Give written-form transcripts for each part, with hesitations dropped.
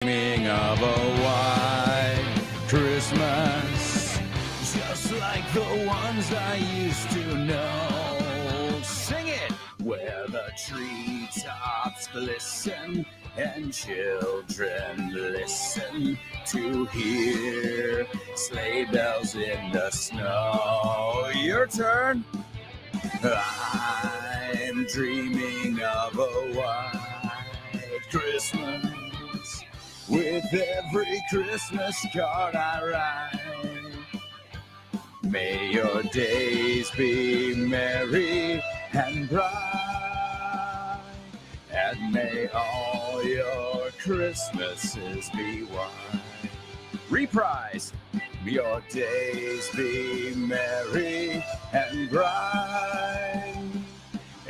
Dreaming of a white Christmas, just like the ones I used to know. Sing it! Where the treetops glisten and children listen to hear sleigh bells in the snow. Your turn. I'm dreaming of a white Christmas. With every Christmas card I write, may your days be merry and bright, and may all your Christmases be white. Reprise. Your days be merry and bright,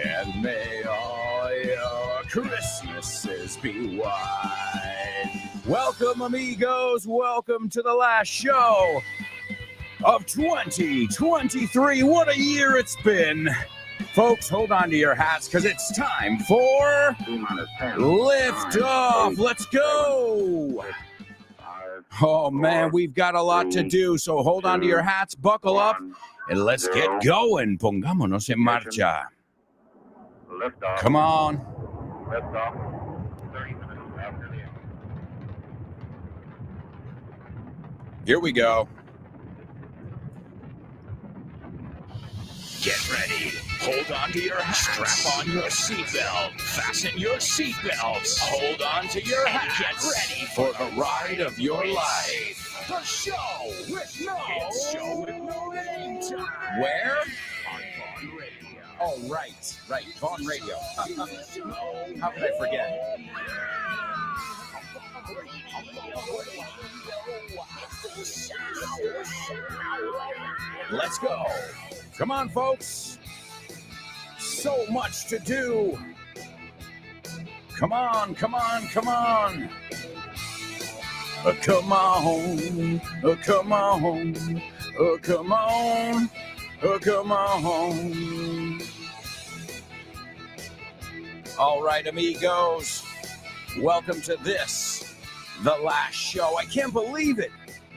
and may all your Christmases be white. Welcome, amigos. Welcome to the last show of 2023. What a year it's been. Folks, hold on to your hats because it's time for Lift Off. Let's go. Oh, man, we've got a lot to do, so hold on to your hats, buckle up, and let's get going. Pongámonos en marcha. Come on. Lift off. 30 minutes after the end. Here we go. Get ready. Hold on to your hats. Strap on your seatbelt. Fasten your seatbelts. Hold on to your hats. Get ready for the ride of your life. The show with no name time. Where? On Vaughn Radio. Oh, right. Vaughn Radio. How could I forget? Let's go. Come on, folks. So much to do. Come on. Come on. Come on. Come on. Come on. All right, amigos. Welcome to this, the last show. I can't believe it.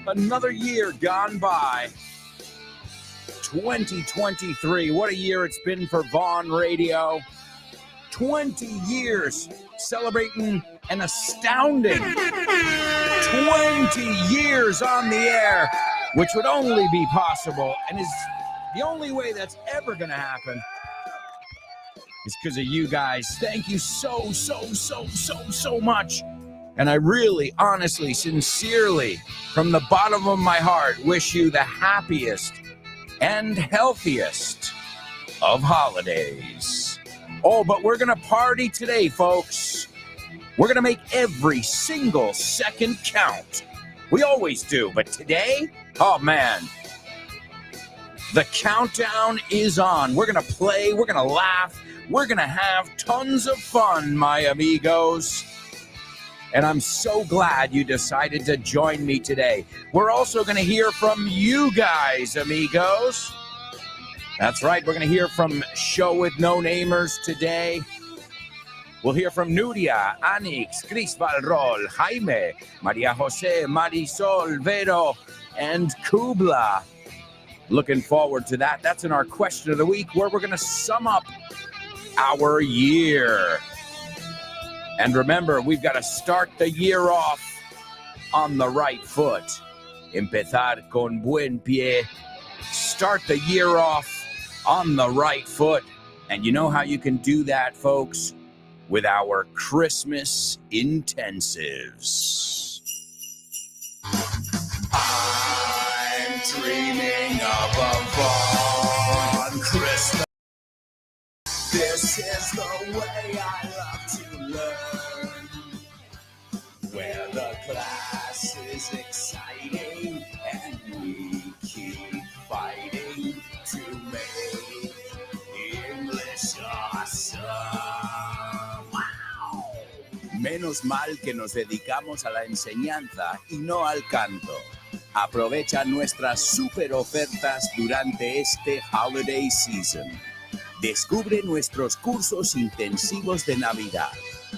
Another year gone by. 2023. What a year it's been for Vaughn Radio. 20 years celebrating an astounding 20 years on the air, which would only be possible and is the only way that's ever going to happen is because of you guys. Thank you so much. And I really, honestly, sincerely, from the bottom of my heart, wish you the happiest and healthiest of holidays. Oh, but we're going to party today, folks. We're going to make every single second count. We always do, but today, oh man, the countdown is on. We're going to play, we're going to laugh, we're going to have tons of fun, my amigos. And I'm so glad you decided to join me today. We're also going to hear from you guys, amigos. That's right, we're going to hear from Show with No Namers today. We'll hear from Nuria, Anix, Chris Valrol, Jaime, Maria Jose, Marisol, Vero, and Kubla. Looking forward to that. That's in our question of the week, where we're going to sum up our year. And remember, we've got to start the year off on the right foot. Empezar con buen pie. Start the year off on the right foot. And you know how you can do that, folks? With our Christmas intensives. I'm dreaming of a Vaughn Christmas. This is the way I love to learn, where the class is exciting and we keep fighting to make English awesome. Wow. Menos mal que nos dedicamos a la enseñanza y no al canto. Aprovecha nuestras super ofertas durante este holiday season. Descubre nuestros cursos intensivos de Navidad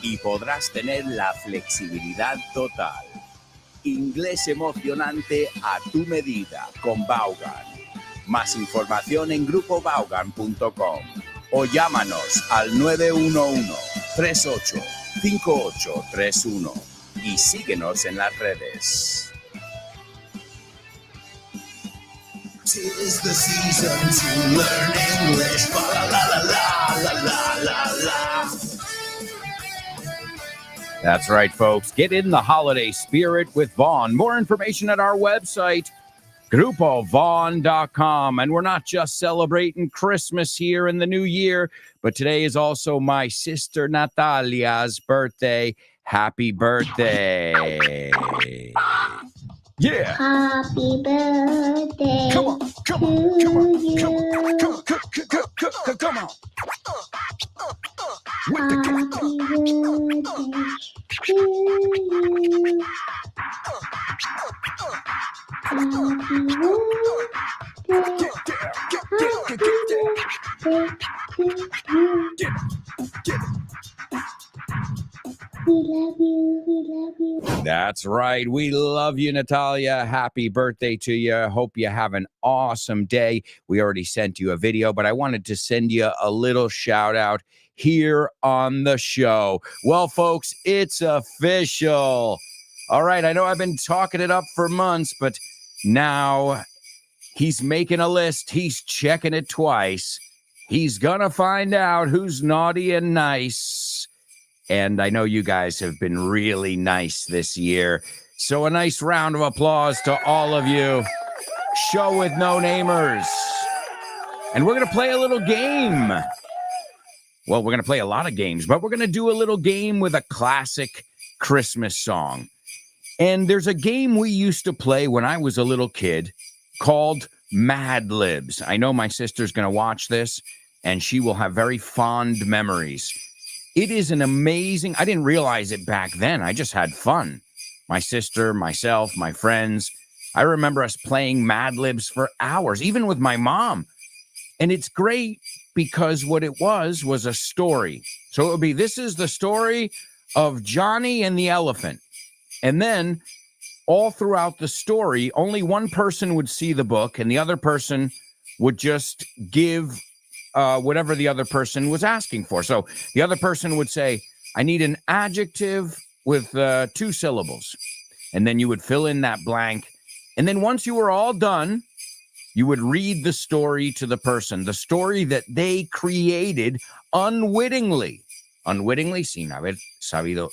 y podrás tener la flexibilidad total. Inglés emocionante a tu medida con Vaughan. Más información en grupovaughan.com o llámanos al 911-385831 y síguenos en las redes. Tis the season to learn English. La la la la la la la. That's right, folks. Get in the holiday spirit with Vaughn. More information at our website, grupovaughn.com. And we're not just celebrating Christmas here in the new year, but today is also my sister Natalia's birthday. Happy birthday. Yeah. Happy birthday Come on, come on, to come on, you. come on, come on. With the Happy birthday to you. Happy birthday. Happy birthday to you. We love you. We love you. That's right. We love you, Natalia. Happy birthday to you. Hope you have an awesome day. We already sent you a video, but I wanted to send you a little shout out here on the show. Well, folks, it's official. All right. I know I've been talking it up for months, but now he's making a list. He's checking it twice. He's going to find out who's naughty and nice. And I know you guys have been really nice this year. So a nice round of applause to all of you. Show with no namers. And we're going to play a little game. Well, we're going to play a lot of games, but we're going to do a little game with a classic Christmas song. And there's a game we used to play when I was a little kid called Mad Libs. I know my sister's going to watch this, and she will have very fond memories. It is an amazing, I didn't realize it back then. I just had fun. My sister, myself, my friends. I remember us playing Mad Libs for hours, even with my mom. And it's great because what it was a story. So it would be, this is the story of Johnny and the elephant. And then all throughout the story, only one person would see the book and the other person would just give whatever the other person was asking for. So the other person would say, I need an adjective with 2 syllables. And then you would fill in that blank. And then once you were all done, you would read the story to the person, the story that they created unwittingly. Unwittingly, sin haber sabido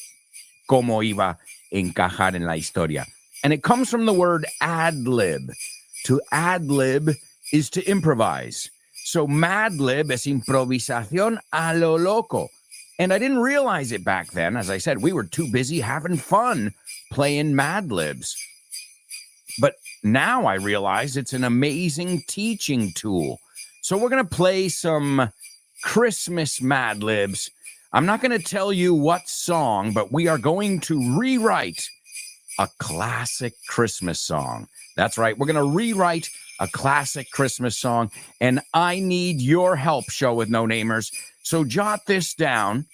cómo iba a encajar en la historia. And it comes from the word ad-lib. To ad-lib is to improvise. So Mad Lib es improvisación a lo loco. And I didn't realize it back then. As I said, we were too busy having fun playing Mad Libs. But now I realize it's an amazing teaching tool. So we're going to play some Christmas Mad Libs. I'm not going to tell you what song, but we are going to rewrite a classic Christmas song. That's right. We're going to rewrite a classic Christmas song, and I need your help, Show with No Namers. So jot this down,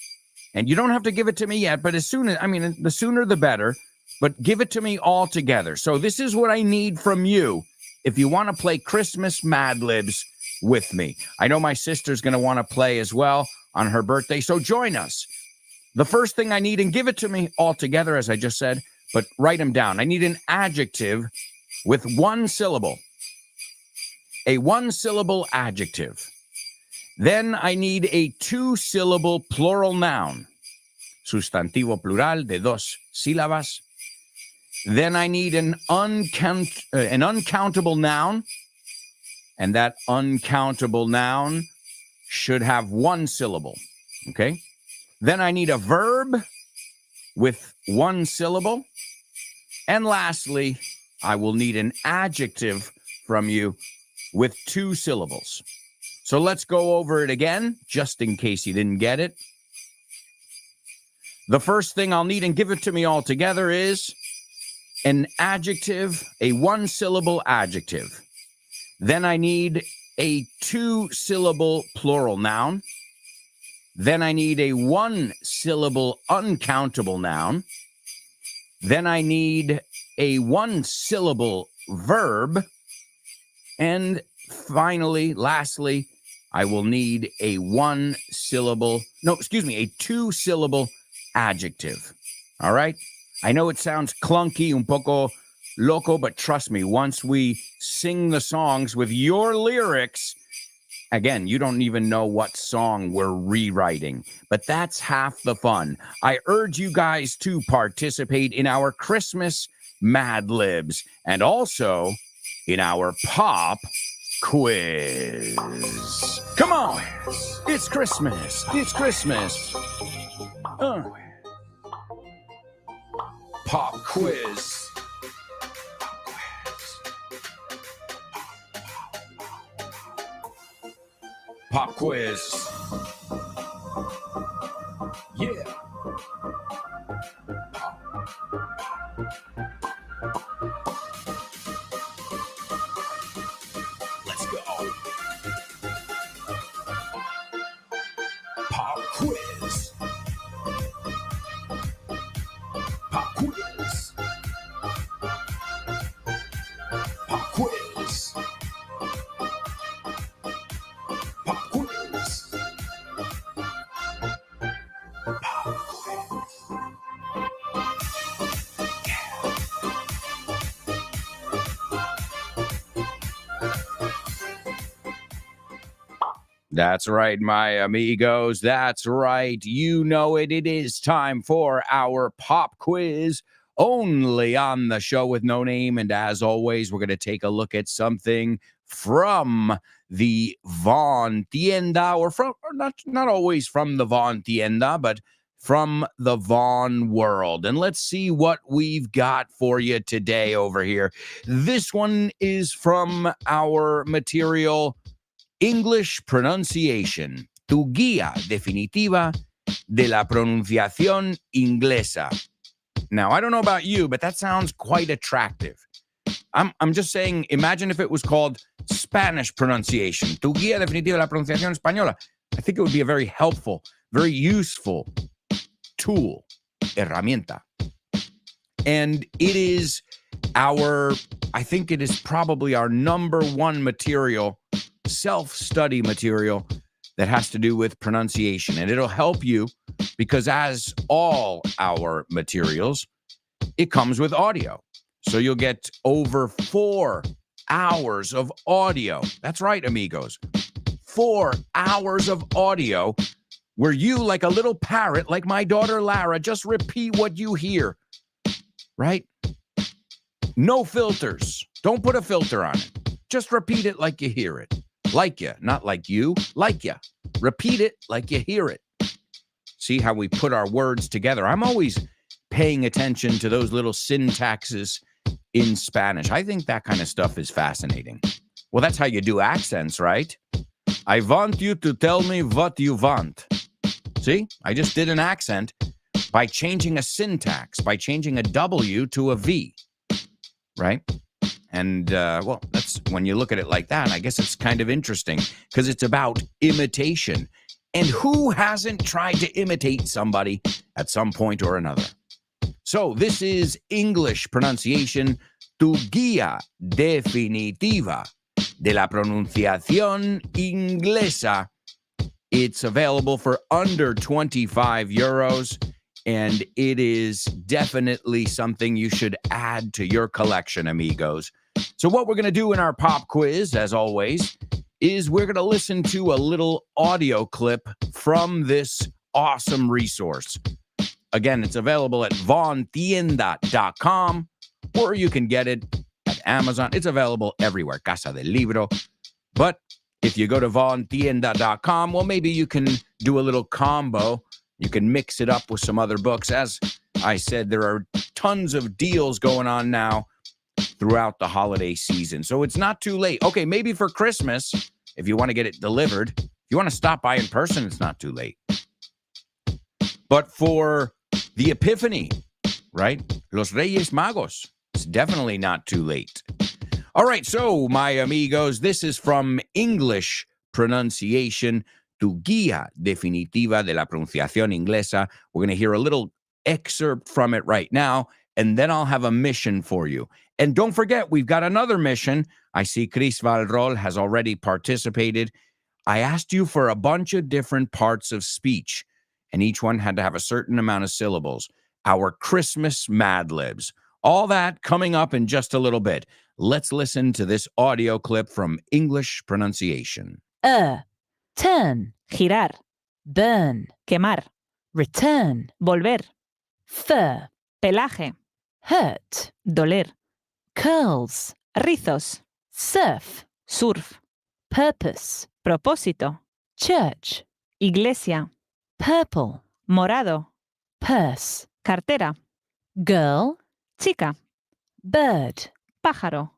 and you don't have to give it to me yet, but the sooner the better, but give it to me all together. So this is what I need from you if you want to play Christmas Mad Libs with me. I know my sister's going to want to play as well on her birthday, so join us. The first thing I need, and give it to me all together, as I just said, but write them down. I need an adjective with 1 syllable. A 1-syllable adjective. Then I need a 2-syllable plural noun. Sustantivo plural de 2 sílabas. Then I need an uncountable noun. And that uncountable noun should have 1 syllable. Okay? Then I need a verb with 1 syllable. And lastly, I will need an adjective from you with 2 syllables. So let's go over it again, just in case you didn't get it. The first thing I'll need, and give it to me all together, is an adjective, a 1-syllable adjective. Then I need a 2-syllable plural noun. Then I need a one-syllable uncountable noun. Then I need a one-syllable verb. And finally, lastly, I will need a two-syllable adjective. All right? I know it sounds clunky, un poco loco, but trust me, once we sing the songs with your lyrics, again, you don't even know what song we're rewriting, but that's half the fun. I urge you guys to participate in our Christmas Mad Libs and also in our pop quiz. Come on, it's Christmas. It's Christmas. Pop quiz. Pop quiz. Yeah. Let's go. Pop quiz. Pop quiz. Pop quiz. Pop quiz. That's right, my amigos. That's right. You know it. It is time for our pop quiz, only on the show with no name. And as always, we're going to take a look at something from the Von Tienda, or not always from the Von Tienda, but from the Von world. And let's see what we've got for you today over here. This one is from our material English Pronunciation, tu guía definitiva de la pronunciación inglesa. Now, I don't know about you, but that sounds quite attractive. I'm just saying, imagine if it was called Spanish Pronunciation, tu guía definitiva de la pronunciación española. I think it would be a very helpful, very useful tool, herramienta. And it is I think it is probably our number one material, self-study material that has to do with pronunciation. And it'll help you because, as all our materials, it comes with audio. So you'll get over 4 hours of audio. That's right, amigos. 4 hours of audio where you, like a little parrot, like my daughter Lara, just repeat what you hear, right? No filters. Don't put a filter on it. Just repeat it like you hear it. Like ya, not like you, like ya. Repeat it like you hear it. See how we put our words together? I'm always paying attention to those little syntaxes in Spanish. I think that kind of stuff is fascinating. Well, that's how you do accents, right? I want you to tell me what you want. See, I just did an accent by changing a syntax, by changing a W to a V, right? And, well, that's when you look at it like that, I guess it's kind of interesting because it's about imitation. And who hasn't tried to imitate somebody at some point or another? So this is English Pronunciation, tu guía definitiva de la pronunciación inglesa. It's available for under 25 euros. And it is definitely something you should add to your collection, amigos. So what we're going to do in our pop quiz, as always, is we're going to listen to a little audio clip from this awesome resource. Again, it's available at vontienda.com, or you can get it at Amazon. It's available everywhere, Casa del Libro. But if you go to vontienda.com, well, maybe you can do a little combo. You can mix it up with some other books. As I said, there are tons of deals going on now throughout the holiday season. So it's not too late. Okay, maybe for Christmas, if you want to get it delivered, if you want to stop by in person, it's not too late. But for the Epiphany, right? Los Reyes Magos, it's definitely not too late. All right, so my amigos, this is from English Pronunciation, tu guía definitiva de la pronunciación inglesa. We're going to hear a little excerpt from it right now, and then I'll have a mission for you. And don't forget, we've got another mission. I see Chris Valrol has already participated. I asked you for a bunch of different parts of speech, and each one had to have a certain amount of syllables. Our Christmas Mad Libs. All that coming up in just a little bit. Let's listen to this audio clip from English pronunciation. Turn, girar. Burn, quemar. Return, volver. Fur, pelaje. Hurt, doler. Curls, rizos. Surf, surf. Purpose, propósito. Church, iglesia. Purple, morado. Purse, cartera. Girl, chica. Bird, pájaro.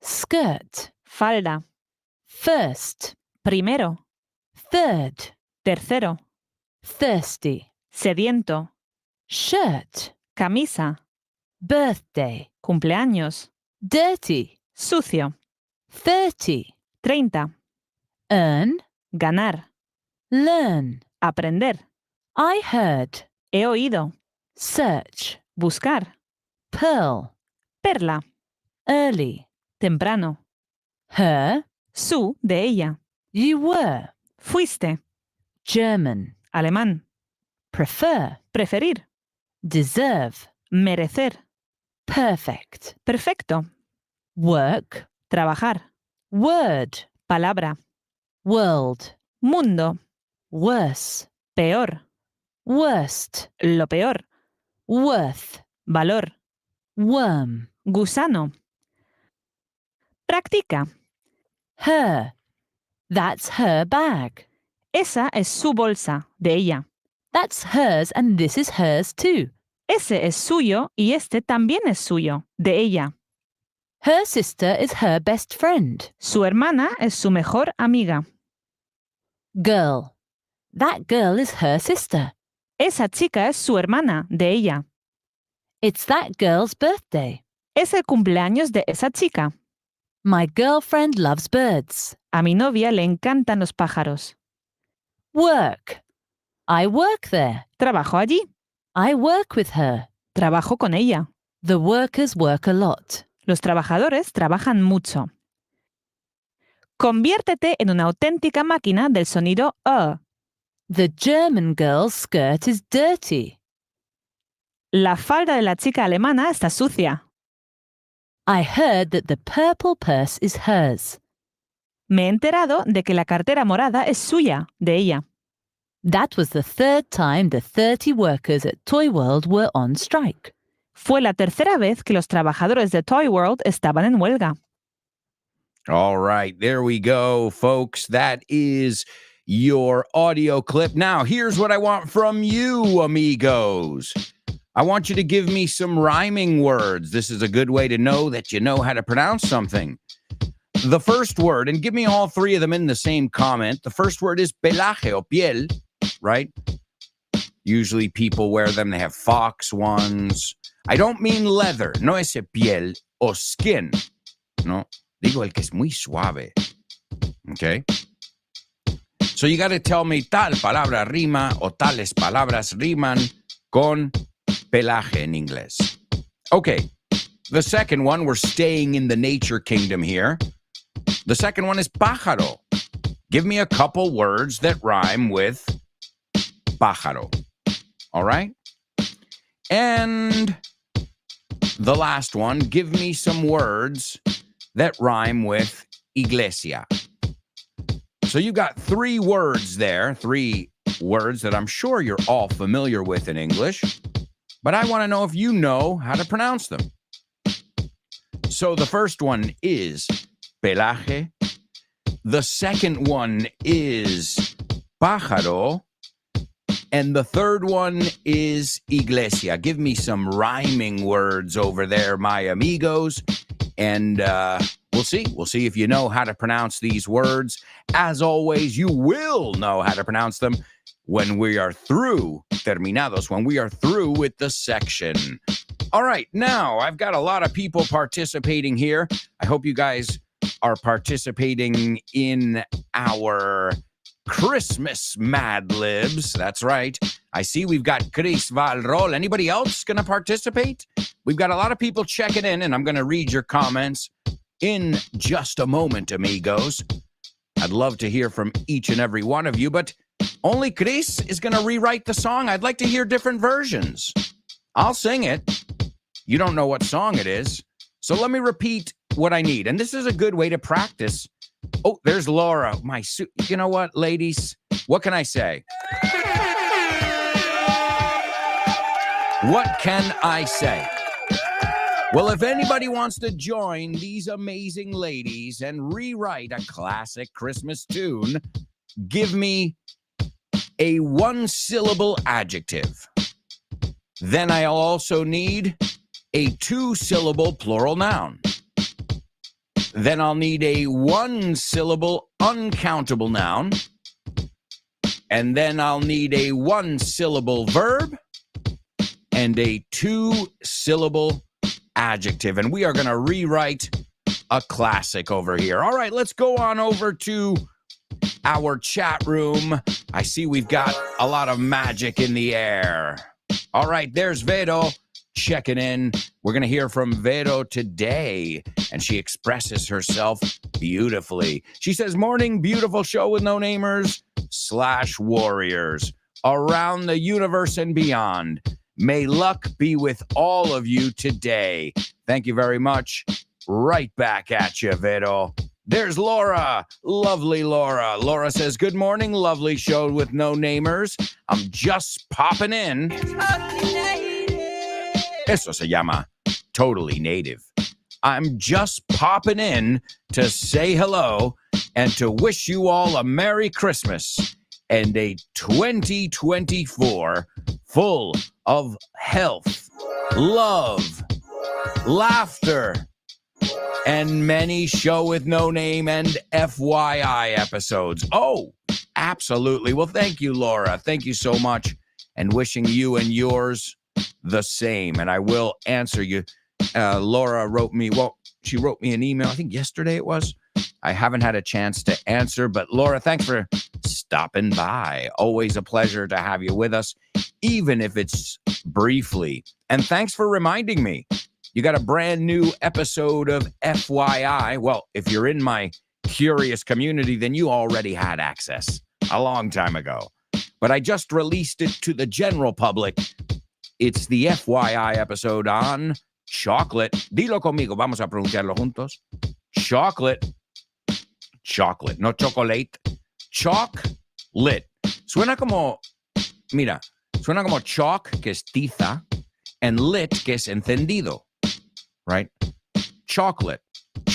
Skirt, falda. First, primero. Third, tercero. Thirsty, sediento. Shirt, camisa. Birthday, cumpleaños. Dirty, sucio. 30, 30. Earn, ganar. Learn, aprender. I heard, he oído. Search, buscar. Pearl, perla. Early, temprano. Her, su, de ella. You were, fuiste. German, alemán. Prefer, preferir. Deserve, merecer. Perfect, perfecto. Work, trabajar. Word, palabra. World, mundo. Worse, peor. Worst, lo peor. Worth, valor. Worm, gusano. Practica. Her, that's her bag. Esa es su bolsa, de ella. That's hers and this is hers too. Ese es suyo y este también es suyo, de ella. Her sister is her best friend. Su hermana es su mejor amiga. Girl. That girl is her sister. Esa chica es su hermana, de ella. It's that girl's birthday. Es el cumpleaños de esa chica. My girlfriend loves birds. A mi novia le encantan los pájaros. Work. I work there. Trabajo allí. I work with her. Trabajo con ella. The workers work a lot. Los trabajadores trabajan mucho. Conviértete en una auténtica máquina del sonido "". The German girl's skirt is dirty. La falda de la chica alemana está sucia. I heard that the purple purse is hers. Me he enterado de que la cartera morada es suya, de ella. That was the third time the 30 workers at Toy World were on strike. Fue la tercera vez que los trabajadores de Toy World estaban en huelga. All right, there we go, folks. That is your audio clip. Now, here's what I want from you, amigos. I want you to give me some rhyming words. This is a good way to know that you know how to pronounce something. The first word, and give me all three of them in the same comment. The first word is pelaje o piel, right? Usually people wear them. They have fox ones. I don't mean leather. No ese piel o skin. No, digo el que es muy suave. Okay? So you got to tell me tal palabra rima o tales palabras riman con pelaje en inglés. Okay. The second one, we're staying in the nature kingdom here. The second one is pájaro. Give me a couple words that rhyme with pájaro. All right? And the last one, give me some words that rhyme with iglesia. So you got three words there, three words that I'm sure you're all familiar with in English, but I want to know if you know how to pronounce them. So the first one is pelaje. The second one is pájaro. And the third one is iglesia. Give me some rhyming words over there, my amigos. And we'll see. We'll see if you know how to pronounce these words. As always, you will know how to pronounce them when we are through, terminados, when we are through with the section. All right, now I've got a lot of people participating here. I hope you guys are participating in our Christmas Mad Libs. That's right. I see we've got Chris Valrol. Anybody else going to participate? We've got a lot of people checking in, and I'm going to read your comments in just a moment, amigos. I'd love to hear from each and every one of you, but only Chris is going to rewrite the song. I'd like to hear different versions. I'll sing it. You don't know what song it is. So let me repeat what I need. And this is a good way to practice. Oh, there's Laura. You know what, ladies? What can I say? What can I say? Well, if anybody wants to join these amazing ladies and rewrite a classic Christmas tune, give me a one-syllable adjective. Then I'll also need a two-syllable plural noun. Then I'll need a one-syllable uncountable noun. And then I'll need a one-syllable verb and a two-syllable adjective. And we are going to rewrite a classic over here. All right, let's go on over to our chat room. I see we've got a lot of magic in the air. All right, there's Vero checking in. We're going to hear from Vero today, and she expresses herself beautifully. She says, morning, beautiful show with no-namers / warriors around the universe and beyond. May luck be with all of you today. Thank you very much. Right back at you, Vero. There's Laura. Lovely Laura. Laura says, good morning, lovely show with no-namers. I'm just popping in. Eso se llama totally native. I'm just popping in to say hello and to wish you all a Merry Christmas and a 2024 full of health, love, laughter, and many show with no name and FYI episodes. Oh, absolutely. Well, thank you, Laura. Thank you so much. And wishing you and yours the same. And I will answer you. Laura wrote me, she wrote me an email, I think yesterday it was. I haven't had a chance to answer, but Laura, thanks for stopping by. Always a pleasure to have you with us, even if it's briefly. And thanks for reminding me. You got a brand new episode of FYI. Well, if you're in my curious community, then you already had access a long time ago. But I just released it to the general public. It's the FYI episode on chocolate. Dilo conmigo. Vamos a pronunciarlo juntos. Chocolate. Chocolate, no chocolate. Chocolate. Suena como chalk, que es tiza, and lit, que es encendido. Right? Chocolate.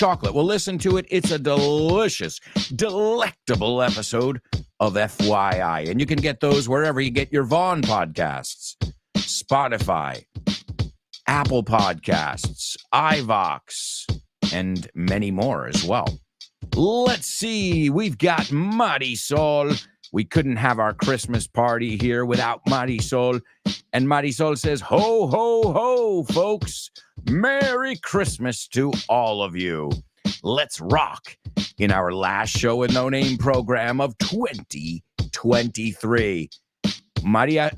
Well, listen to it. It's a delicious, delectable episode of FYI. And you can get those wherever you get your Vaughn podcasts. Spotify, Apple Podcasts, iVox, and many more as well. Let's see. We've got Marisol. We couldn't have our Christmas party here without Marisol. And Marisol says, ho, ho, ho, folks. Merry Christmas to all of you. Let's rock in our last show with no name program of 2023. I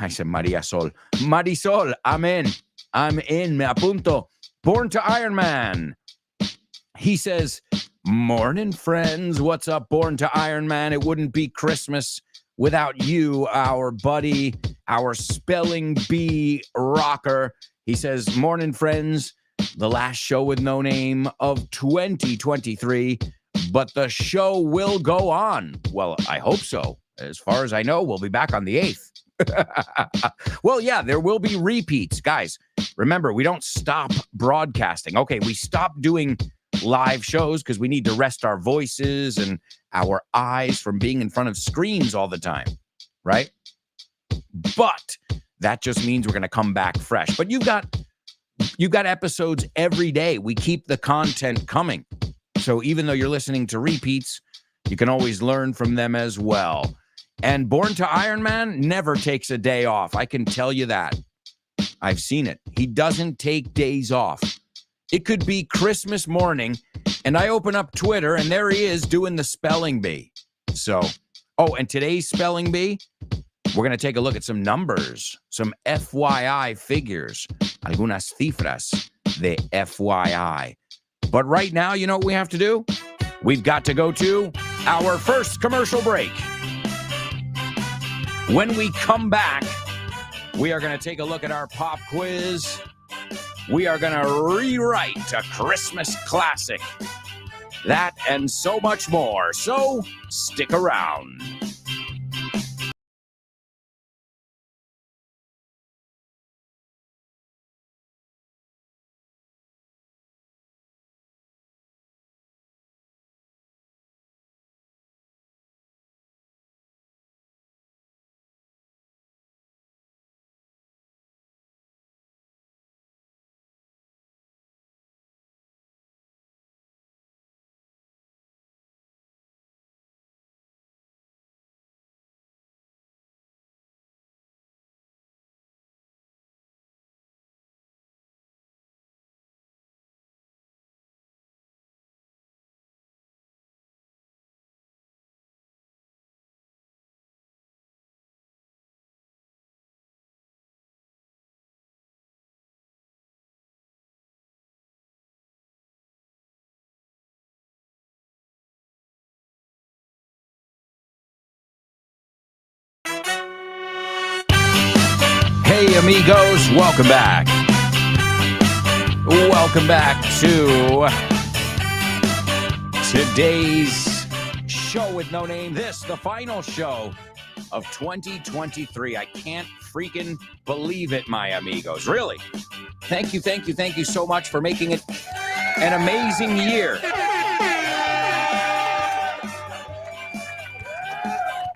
said Maria Sol. Marisol, I'm in. Me apunto. Born to Iron Man. He says, morning, friends. What's up, Born to Iron Man? It wouldn't be Christmas without you, our buddy, our spelling bee rocker. He says, morning, friends. The last show with no name of 2023, but the show will go on. Well, I hope so. As far as I know, we'll be back on the 8th. Well, yeah, there will be repeats. Guys, remember, we don't stop broadcasting. Okay, we stop doing live shows because we need to rest our voices and our eyes from being in front of screens all the time, right? But that just means we're going to come back fresh. But you've got episodes every day. We keep the content coming. So even though you're listening to repeats, you can always learn from them as well. And Born to Iron Man never takes a day off. I can tell you that. I've seen it. He doesn't take days off. It could be Christmas morning, and I open up Twitter, and there he is doing the spelling bee. So Oh, and today's spelling bee, we're going to take a look at some numbers, some FYI figures, algunas cifras de FYI. But right now, you know what we have to do? We've got to go to our first commercial break. When we come back, we are going to take a look at our pop quiz. We are going to rewrite a Christmas classic. That and so much more. So stick around. Hey, amigos, welcome back. Welcome back to today's show with no name. This, the final show of 2023. I can't freaking believe it, my amigos. Really. Thank you so much for making it an amazing year.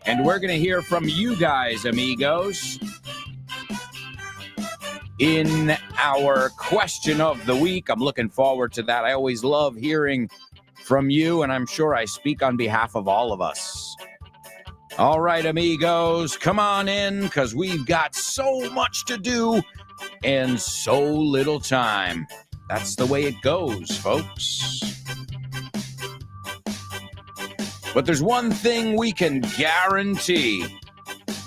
And we're going to hear from you guys, amigos, in our question of the week. I'm looking forward to that. I always love hearing from you, and I'm sure I speak on behalf of all of us. All right, amigos, come on in, because we've got so much to do and so little time. That's the way it goes, folks. But there's one thing we can guarantee.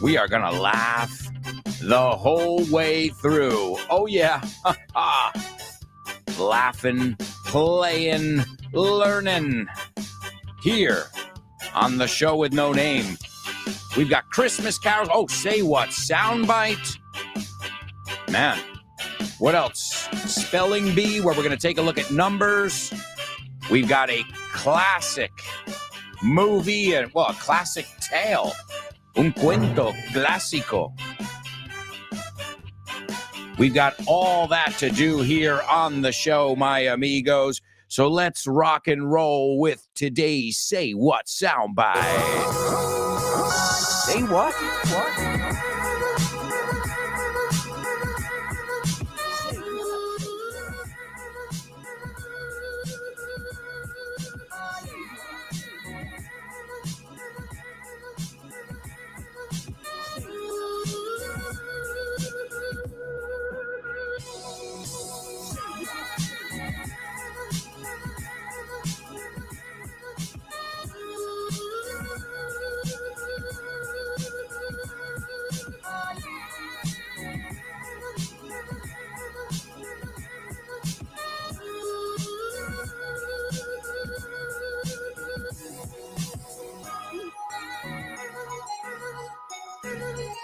We are going to laugh the whole way through. Oh, yeah. Laughing, playing, learning. Here on the show with no name. We've got Christmas carols. Oh, say what? Soundbite. Man. What else? Spelling bee, where we're going to take a look at numbers. We've got a classic movie, and well, a classic tale. Un cuento clásico. We've got all that to do here on the show, my amigos. So let's rock and roll with today's Say What soundbite. Say what? What?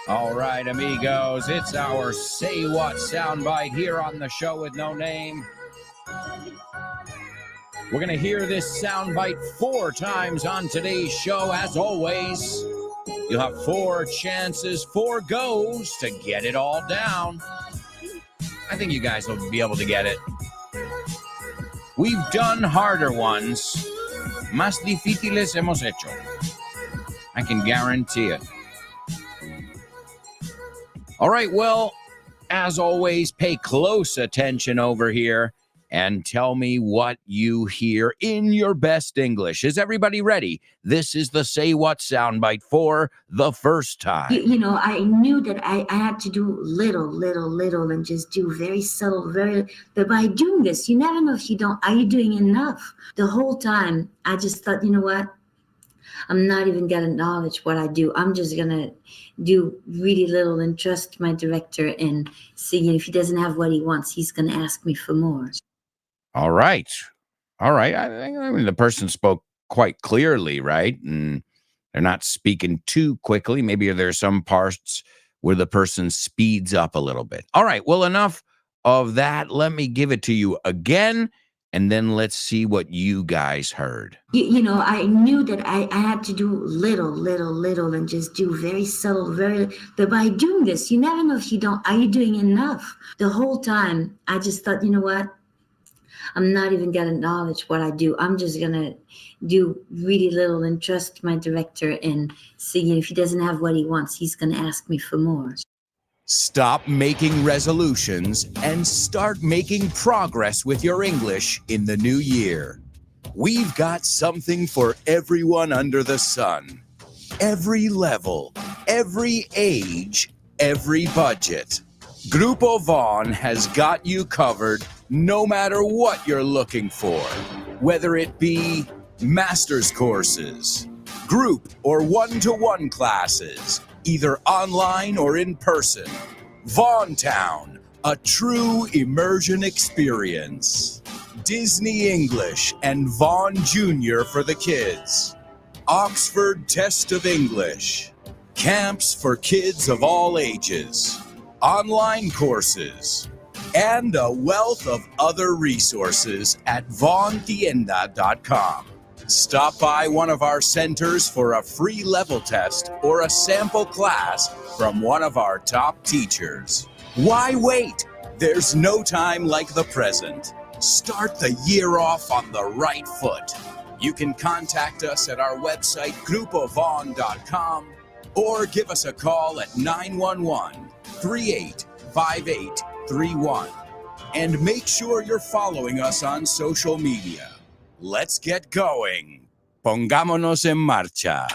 All right, amigos, it's our Say What soundbite here on the show with no name. We're going to hear this soundbite 4 times on today's show. As always, you'll have 4 chances, 4 goes to get it all down. I think you guys will be able to get it. We've done harder ones. Más difíciles hemos hecho. I can guarantee it. All right, well, as always, pay close attention over here and tell me what you hear in your best English. Is everybody ready? This is the Say What soundbite for the first time. You know, I knew that I had to do little, and just do very subtle, but by doing this, you never know if you don't, are you doing enough? The whole time, I just thought, you know what? I'm not even gonna acknowledge what I do. I'm just gonna do really little and trust my director and see if he doesn't have what he wants, he's gonna ask me for more. All right. All right. I mean, the person spoke quite clearly, right? And they're not speaking too quickly. Maybe there's some parts where the person speeds up a little bit. All right. Well, enough of that. Let me give it to you again, and then let's see what you guys heard. I knew that I had to do little, and just do very subtle, but by doing this, you never know if are you doing enough? The whole time, I just thought, you know what? I'm not even gonna acknowledge what I do. I'm just gonna do really little and trust my director and see if he doesn't have what he wants, he's gonna ask me for more. Stop making resolutions and start making progress with your English in the new year. We've got something for everyone under the sun. Every level, every age, every budget. Grupo Vaughn has got you covered no matter what you're looking for. Whether it be master's courses, group or one-to-one classes, either online or in person. Vaughntown, a true immersion experience. Disney English and Vaughn Jr. for the kids. Oxford Test of English. Camps for kids of all ages. Online courses. And a wealth of other resources at vaughntienda.com. Stop by one of our centers for a free level test or a sample class from one of our top teachers. Why wait? There's no time like the present. Start the year off on the right foot. You can contact us at our website, grupovaughn.com, or give us a call at 911-385831. And make sure you're following us on social media. Let's get going. Pongámonos en marcha.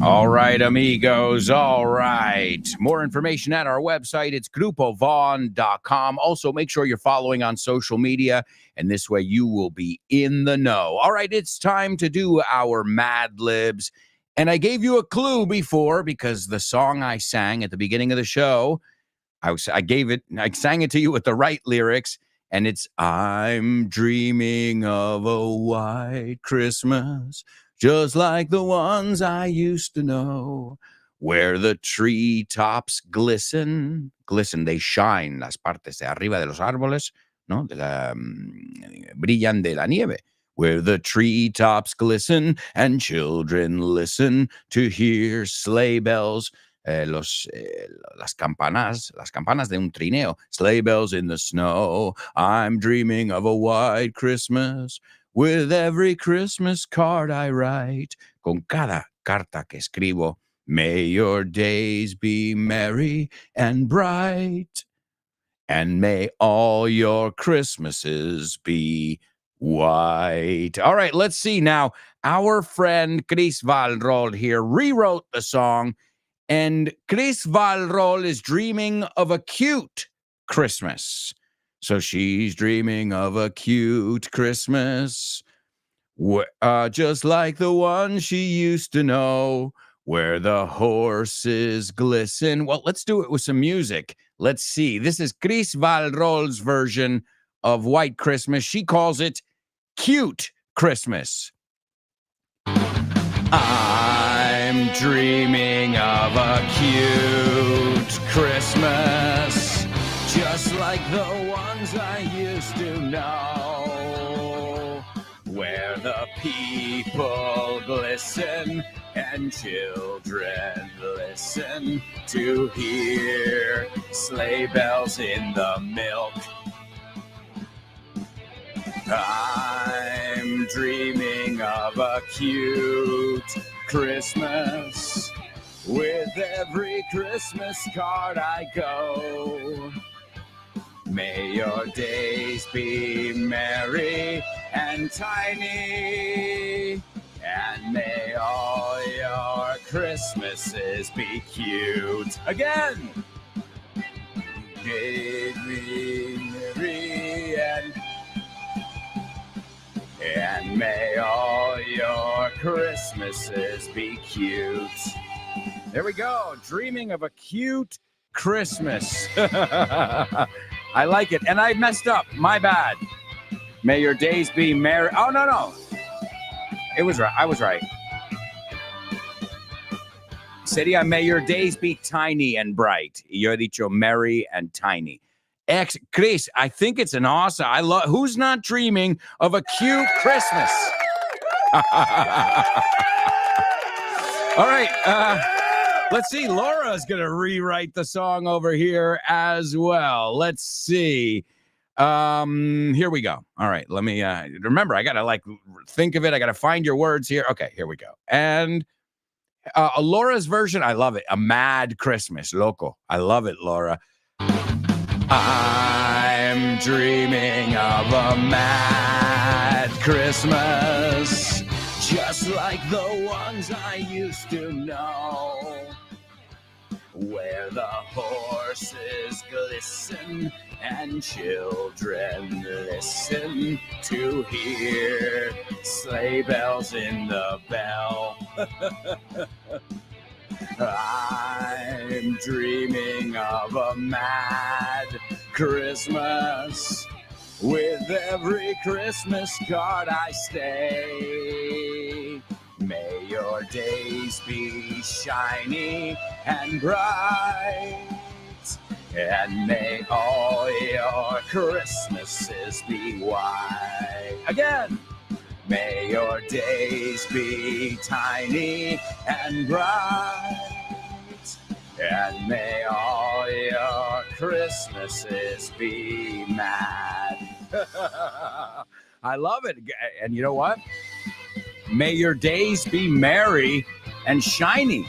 All right, amigos. All right. More information at our website. It's grupovaughn.com. Also, make sure you're following on social media, and this way you will be in the know. All right, it's time to do our Mad Libs. And I gave you a clue before because the song I sang at the beginning of the show, I sang it to you with the right lyrics. And it's, I'm dreaming of a white Christmas, just like the ones I used to know, where the treetops glisten, they shine, las partes de arriba de los árboles, ¿no? Brillan de la nieve. Where the treetops glisten and children listen to hear sleigh bells. Las campanas de un trineo. Sleigh bells in the snow. I'm dreaming of a white Christmas with every Christmas card I write. Con cada carta que escribo. May your days be merry and bright. And may all your Christmases be white. All right, let's see now. Our friend Chris Valrol here rewrote the song. And Chris Valrol is dreaming of a cute Christmas. So she's dreaming of a cute Christmas, just like the one she used to know, where the horses glisten. Well, let's do it with some music. Let's see. This is Chris Valrol's version of White Christmas. She calls it Cute Christmas. I'm dreaming of a cute Christmas, just like the ones I used to know, where the people glisten and children listen to hear sleigh bells in the milk. I'm dreaming of a cute Christmas. With every Christmas card I go. May your days be merry and tiny. And may all your Christmases be cute. Again! May be merry and may all Christmases be cute. There we go. Dreaming of a cute Christmas. I like it. And I messed up. My bad. May your days be merry. Oh, no. It was right. I was right. Sería, may your days be tiny and bright. Yo he dicho merry and tiny. Chris, I think it's an awesome. I love. Who's not dreaming of a cute Christmas? All right. Let's see. Laura's going to rewrite the song over here as well. Let's see. Here we go. All right. Let me remember. I got to think of it. I got to find your words here. Okay. Here we go. And Laura's version. I love it. A Mad Christmas. Loco. I love it, Laura. I'm dreaming of a mad Christmas, just like the ones I used to know, where the horses glisten and children listen to hear sleigh bells in the bell. I'm dreaming of a mad Christmas. With every Christmas card I stay. May your days be shiny and bright, and may all your Christmases be white. Again. May your days be tiny and bright, and may all your Christmases be mad. I love it. And you know what? May your days be merry and shiny.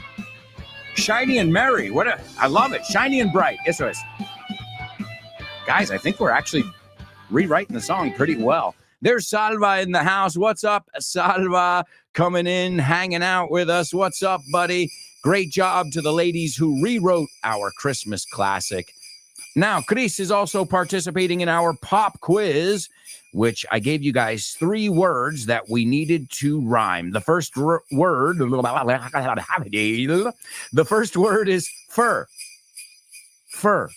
Shiny and merry. I love it. Shiny and bright. Eso es. Guys, I think we're actually rewriting the song pretty well. There's Salva in the house. What's up, Salva? Coming in, hanging out with us. What's up, buddy? Great job to the ladies who rewrote our Christmas classic. Now, Chris is also participating in our pop quiz, which I gave you guys 3 words that we needed to rhyme. The first word is fir. Fir.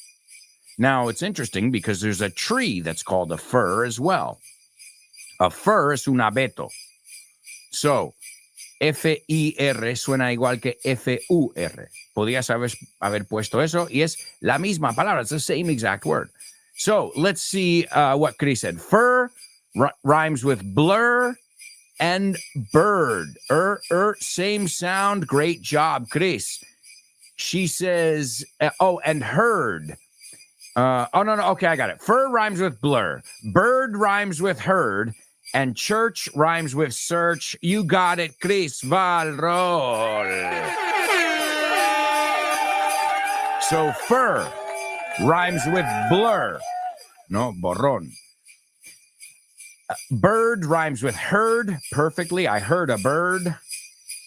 Now, it's interesting because there's a tree that's called a fir as well. A fir es un abeto. So, F-I-R suena igual que F-U-R. Podrías haber puesto eso y es la misma palabra. It's the same exact word. So, let's see what Chris said. Fir rhymes with blur and bird. Same sound. Great job, Chris. She says, and herd. No. Okay, I got it. Fur rhymes with blur. Bird rhymes with herd. And church rhymes with search. You got it, Chris Valrol. So fur rhymes with blur. No, borrón. Bird rhymes with herd perfectly. I heard a bird.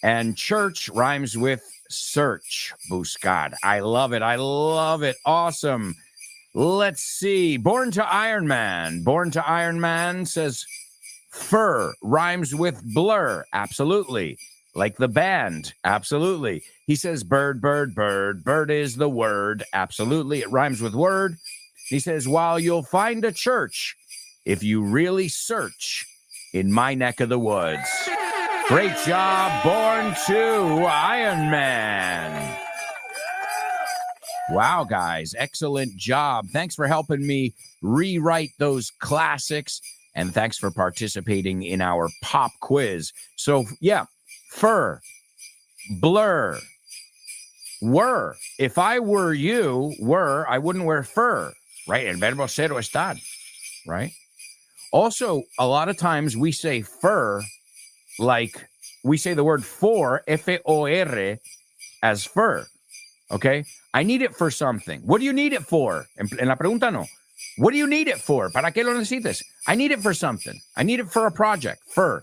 And church rhymes with search. Buscar. I love it. I love it. Awesome. Let's see. Born to Iron Man. Born to Iron Man says fur rhymes with blur. Absolutely. Like the band. Absolutely. He says bird, bird, bird. Bird is the word. Absolutely. It rhymes with word. He says, while you'll find a church if you really search in my neck of the woods. Great job. Born to Iron Man. Wow, guys. Excellent job. Thanks for helping me rewrite those classics. And thanks for participating in our pop quiz. So, yeah, fur, blur, were. If I were you, I wouldn't wear fur, right? El verbo ser o estar, right? Also, a lot of times we say fur like we say the word for, F-O-R, as fur, okay? I need it for something. What do you need it for? En la pregunta no. What do you need it for? ¿Para qué lo necesitas? I need it for something. I need it for a project. Fur.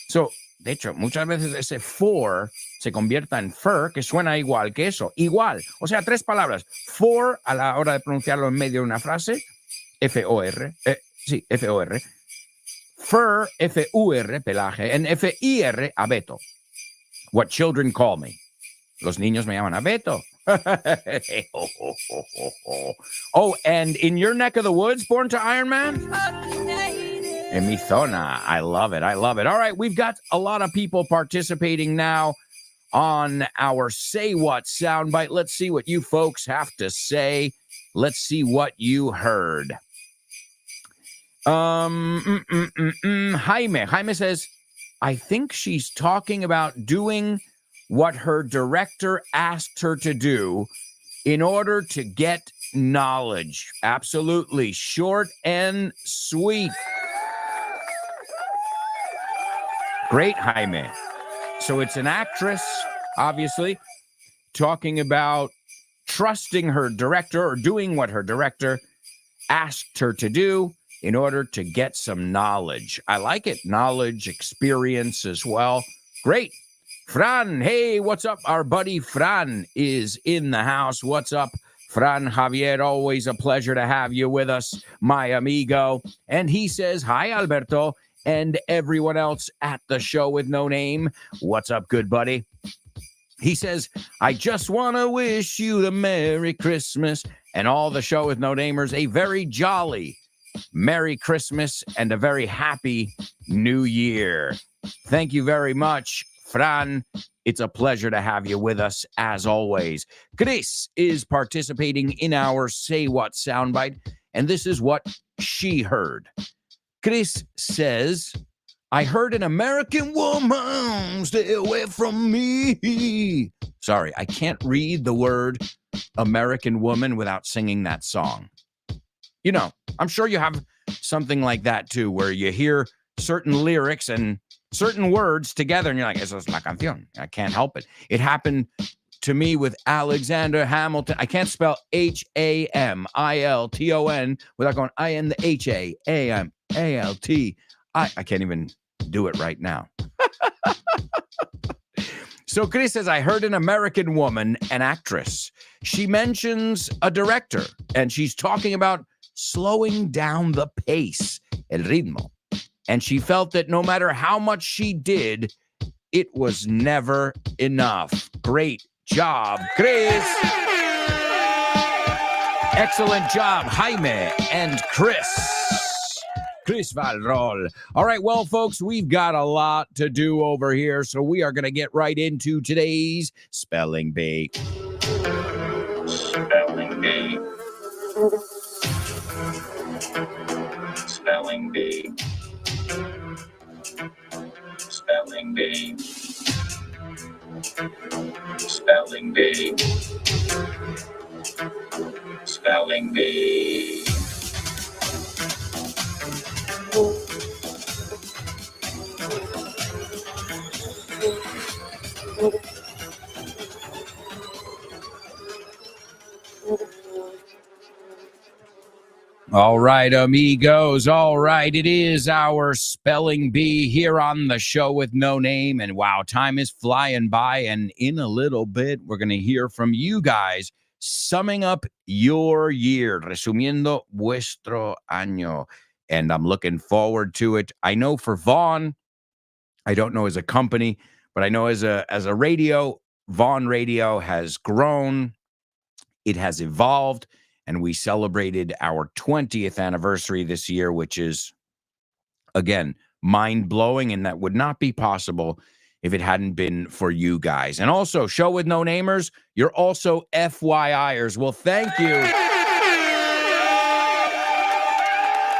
So, de hecho, muchas veces ese for se convierta en fur, que suena igual que eso. Igual. O sea, 3 palabras. For, a la hora de pronunciarlo en medio de una frase, F-O-R. Sí, F-O-R. Fur, F-U-R, pelaje. En F-I-R, abeto. what children call me. Los niños me llaman Abeto. Oh, and in your neck of the woods, born to Iron Man? En mi zona. I love it. I love it. All right, we've got a lot of people participating now on our Say What soundbite. Let's see what you folks have to say. Let's see what you heard. Jaime says, I think she's talking about doing what her director asked her to do in order to get knowledge. Absolutely. Short and sweet. Great, Jaime. So it's an actress, obviously, talking about trusting her director or doing what her director asked her to do in order to get some knowledge. I like it. Knowledge, experience as well. Great. Fran, hey, what's up? Our buddy Fran is in the house. What's up, Fran Javier? Always a pleasure to have you with us, my amigo. And he says, hi, Alberto, and everyone else at the show with no name. What's up, good buddy? He says, I just want to wish you the Merry Christmas and all the show with no namers a very jolly Merry Christmas and a very happy New Year. Thank you very much, Fran. It's a pleasure to have you with us as always. Chris is participating in our Say What soundbite, and this is what she heard. Chris says, I heard an American woman stay away from me. Sorry, I can't read the word American woman without singing that song. You know, I'm sure you have something like that too, where you hear certain lyrics and certain words together and you're like, eso es la canción. I can't help it. It happened to me with Alexander Hamilton. I can't spell Hamilton without going I in the Hamalt. I can't even do it right now. So Chris says, I heard an American woman, an actress. She mentions a director, and she's talking about slowing down the pace, el ritmo. And she felt that no matter how much she did, it was never enough. Great job, Chris. Excellent job, Jaime and Chris. Chris Valrol. All right, well, folks, we've got a lot to do over here, so we are going to get right into today's Spelling Bee. Spelling Bee. Spelling Bee. Spelling Bee. Spelling Bee. Spelling Bee. All right, amigos. All right, it is our Spelling Bee here on the show with no name. And wow, time is flying by. And in a little bit, we're going to hear from you guys summing up your year, resumiendo vuestro año. And I'm looking forward to it. I know for Vaughn, I don't know as a company, but I know as a radio, Vaughn Radio has grown. It has evolved. And we celebrated our 20th anniversary this year, which is, again, mind-blowing. And that would not be possible if it hadn't been for you guys. And also, Show with No Namers, you're also FYIers. Well, thank you.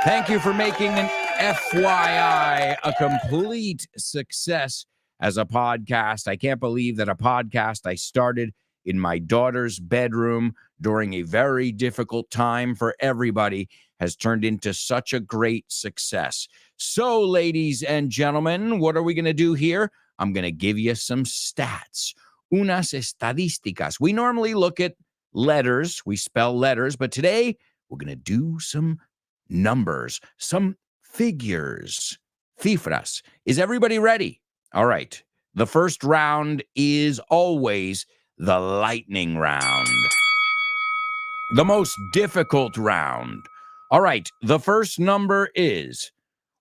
Thank you for making an FYI a complete success as a podcast. I can't believe that a podcast I started in my daughter's bedroom during a very difficult time for everybody has turned into such a great success. So, ladies and gentlemen, what are we going to do here? I'm going to give you some stats, unas estadísticas. We normally look at letters, we spell letters, but today we're going to do some numbers, some figures, cifras. Is everybody ready? All right. The first round is always the lightning round. The most difficult round. All right, the first number is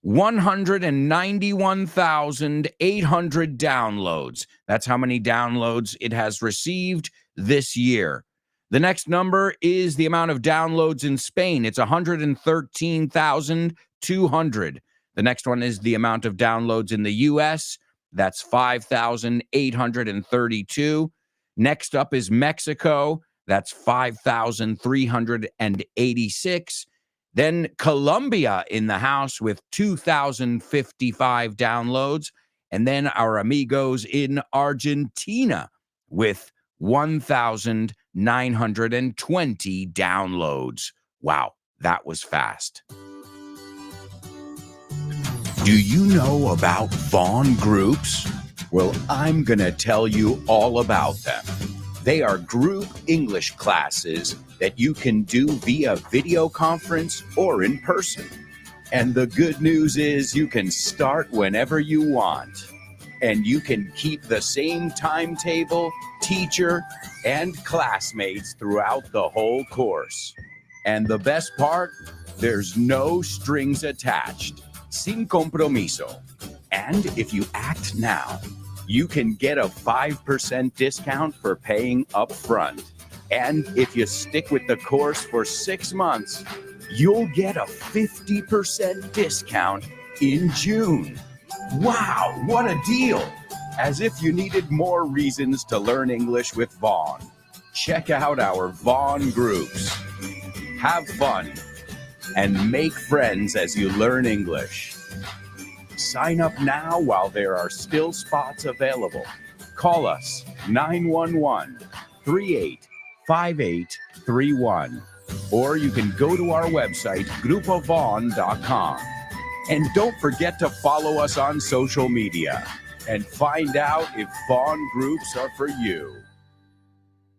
191,800 downloads. That's how many downloads it has received this year. The next number is the amount of downloads in Spain. It's 113,200. The next one is the amount of downloads in the US. That's 5,832. Next up is Mexico. That's 5,386. Then Colombia in the house with 2,055 downloads. And then our amigos in Argentina with 1,920 downloads. Wow, that was fast. Do you know about Vaughn groups? Well, I'm going to tell you all about them. They are group English classes that you can do via video conference or in person. And the good news is you can start whenever you want. And you can keep the same timetable, teacher, and classmates throughout the whole course. And the best part, there's no strings attached. Sin compromiso. And if you act now, you can get a 5% discount for paying up front. And if you stick with the course for 6 months, you'll get a 50% discount in June. Wow, what a deal! As if you needed more reasons to learn English with Vaughn. Check out our Vaughn groups. Have fun and make friends as you learn English. Sign up now while there are still spots available. Call us 911-385831. Or you can go to our website, grupovaughn.com. And don't forget to follow us on social media and find out if Vaughn groups are for you.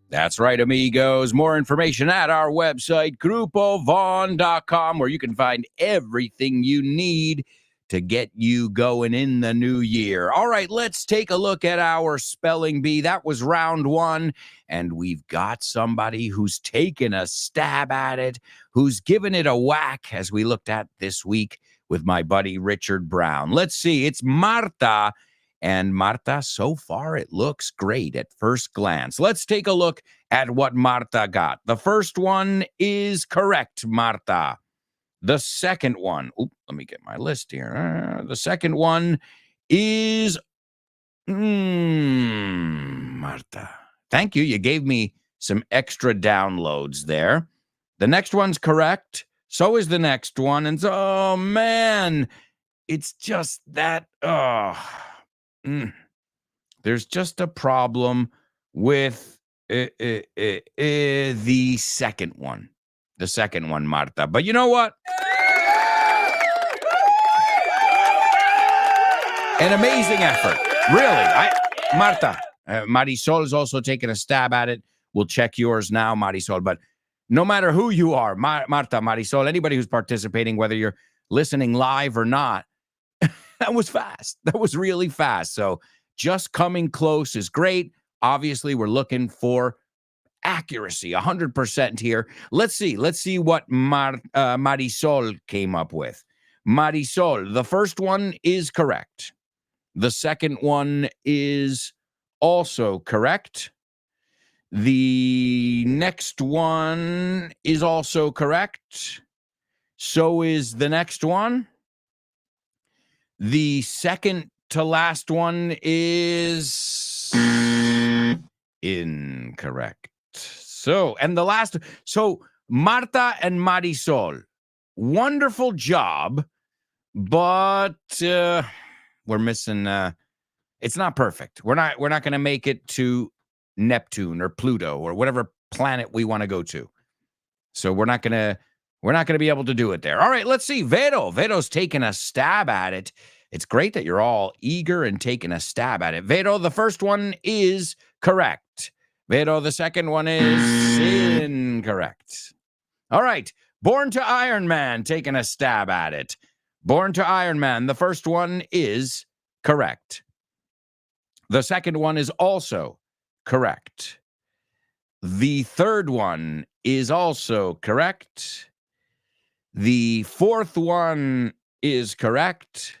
That's right, amigos. More information at our website, grupovaughn.com, where you can find everything you need to get you going in the new year. All right, let's take a look at our spelling bee. That was round one, and we've got somebody who's taken a stab at it, who's given it a whack, as we looked at this week with my buddy Richard Brown. Let's see, it's Marta. And Marta, so far, it looks great at first glance. Let's take a look at what Marta got. The first one is correct, Marta. The second one, let me get my list here. The second one is, Marta. Thank you. You gave me some extra downloads there. The next one's correct. So is the next one. And so, oh, man, it's just that, there's just a problem with the second one. The second one, Marta. But you know what? An amazing effort. Really. Marta, Marisol's also taking a stab at it. We'll check yours now, Marisol. But no matter who you are, Marta, Marisol, anybody who's participating, whether you're listening live or not, that was fast. That was really fast. So just coming close is great. Obviously, we're looking for accuracy, 100% here. Let's see what Marisol came up with. Marisol, the first one is correct. The second one is also correct. The next one is also correct. So is the next one. The second to last one is incorrect. So Marta and Marisol, wonderful job, but we're missing. It's not perfect. We're not going to make it to Neptune or Pluto or whatever planet we want to go to. So we're not going to be able to do it there. All right, let's see. Vero's taking a stab at it. It's great that you're all eager and taking a stab at it. Vero, the first one is correct. Vero, the second one is incorrect. All right, Born to Iron Man taking a stab at it. Born to Iron Man, the first one is correct. The second one is also correct. The third one is also correct. The fourth one is correct.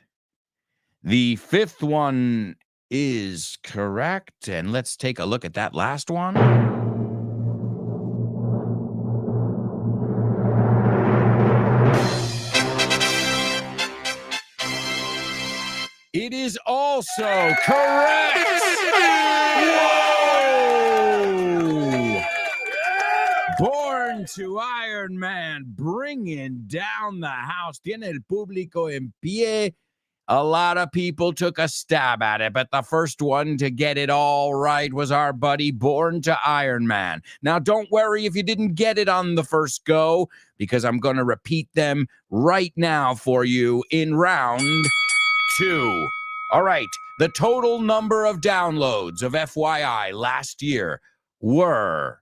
The fifth one is correct. And let's take a look at that last one. It is also correct. Whoa! Born to Iron Man, bringing down the house. Tiene el público en pie. A lot of people took a stab at it, but the first one to get it all right was our buddy Born to Iron Man. Now, don't worry if you didn't get it on the first go, because I'm going to repeat them right now for you in round 2. All right, the total number of downloads of FYI last year were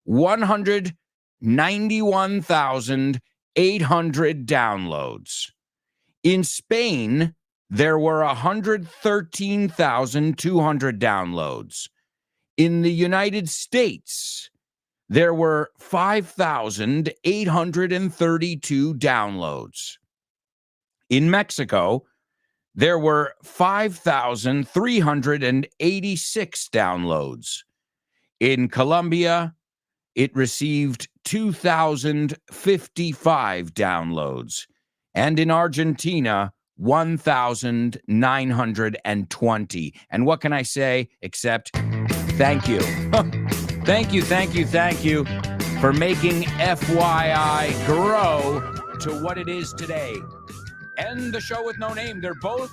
191,800 downloads. In Spain, there were 113,200 downloads. In the United States, there were 5,832 downloads. In Mexico, there were 5,386 downloads. In Colombia, it received 2,055 downloads. And in Argentina, 1,920. And what can I say except thank you. Thank you for making FYI grow to what it is today. And the show with no name, they're both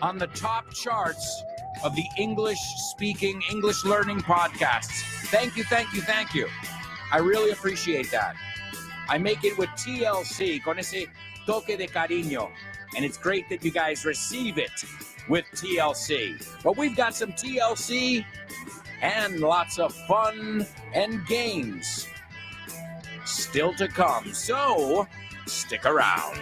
on the top charts of the English-speaking, English-learning podcasts. Thank you. I really appreciate that. I make it with TLC, con ese toque de cariño. And it's great that you guys receive it with TLC. But we've got some TLC and lots of fun and games still to come. So stick around.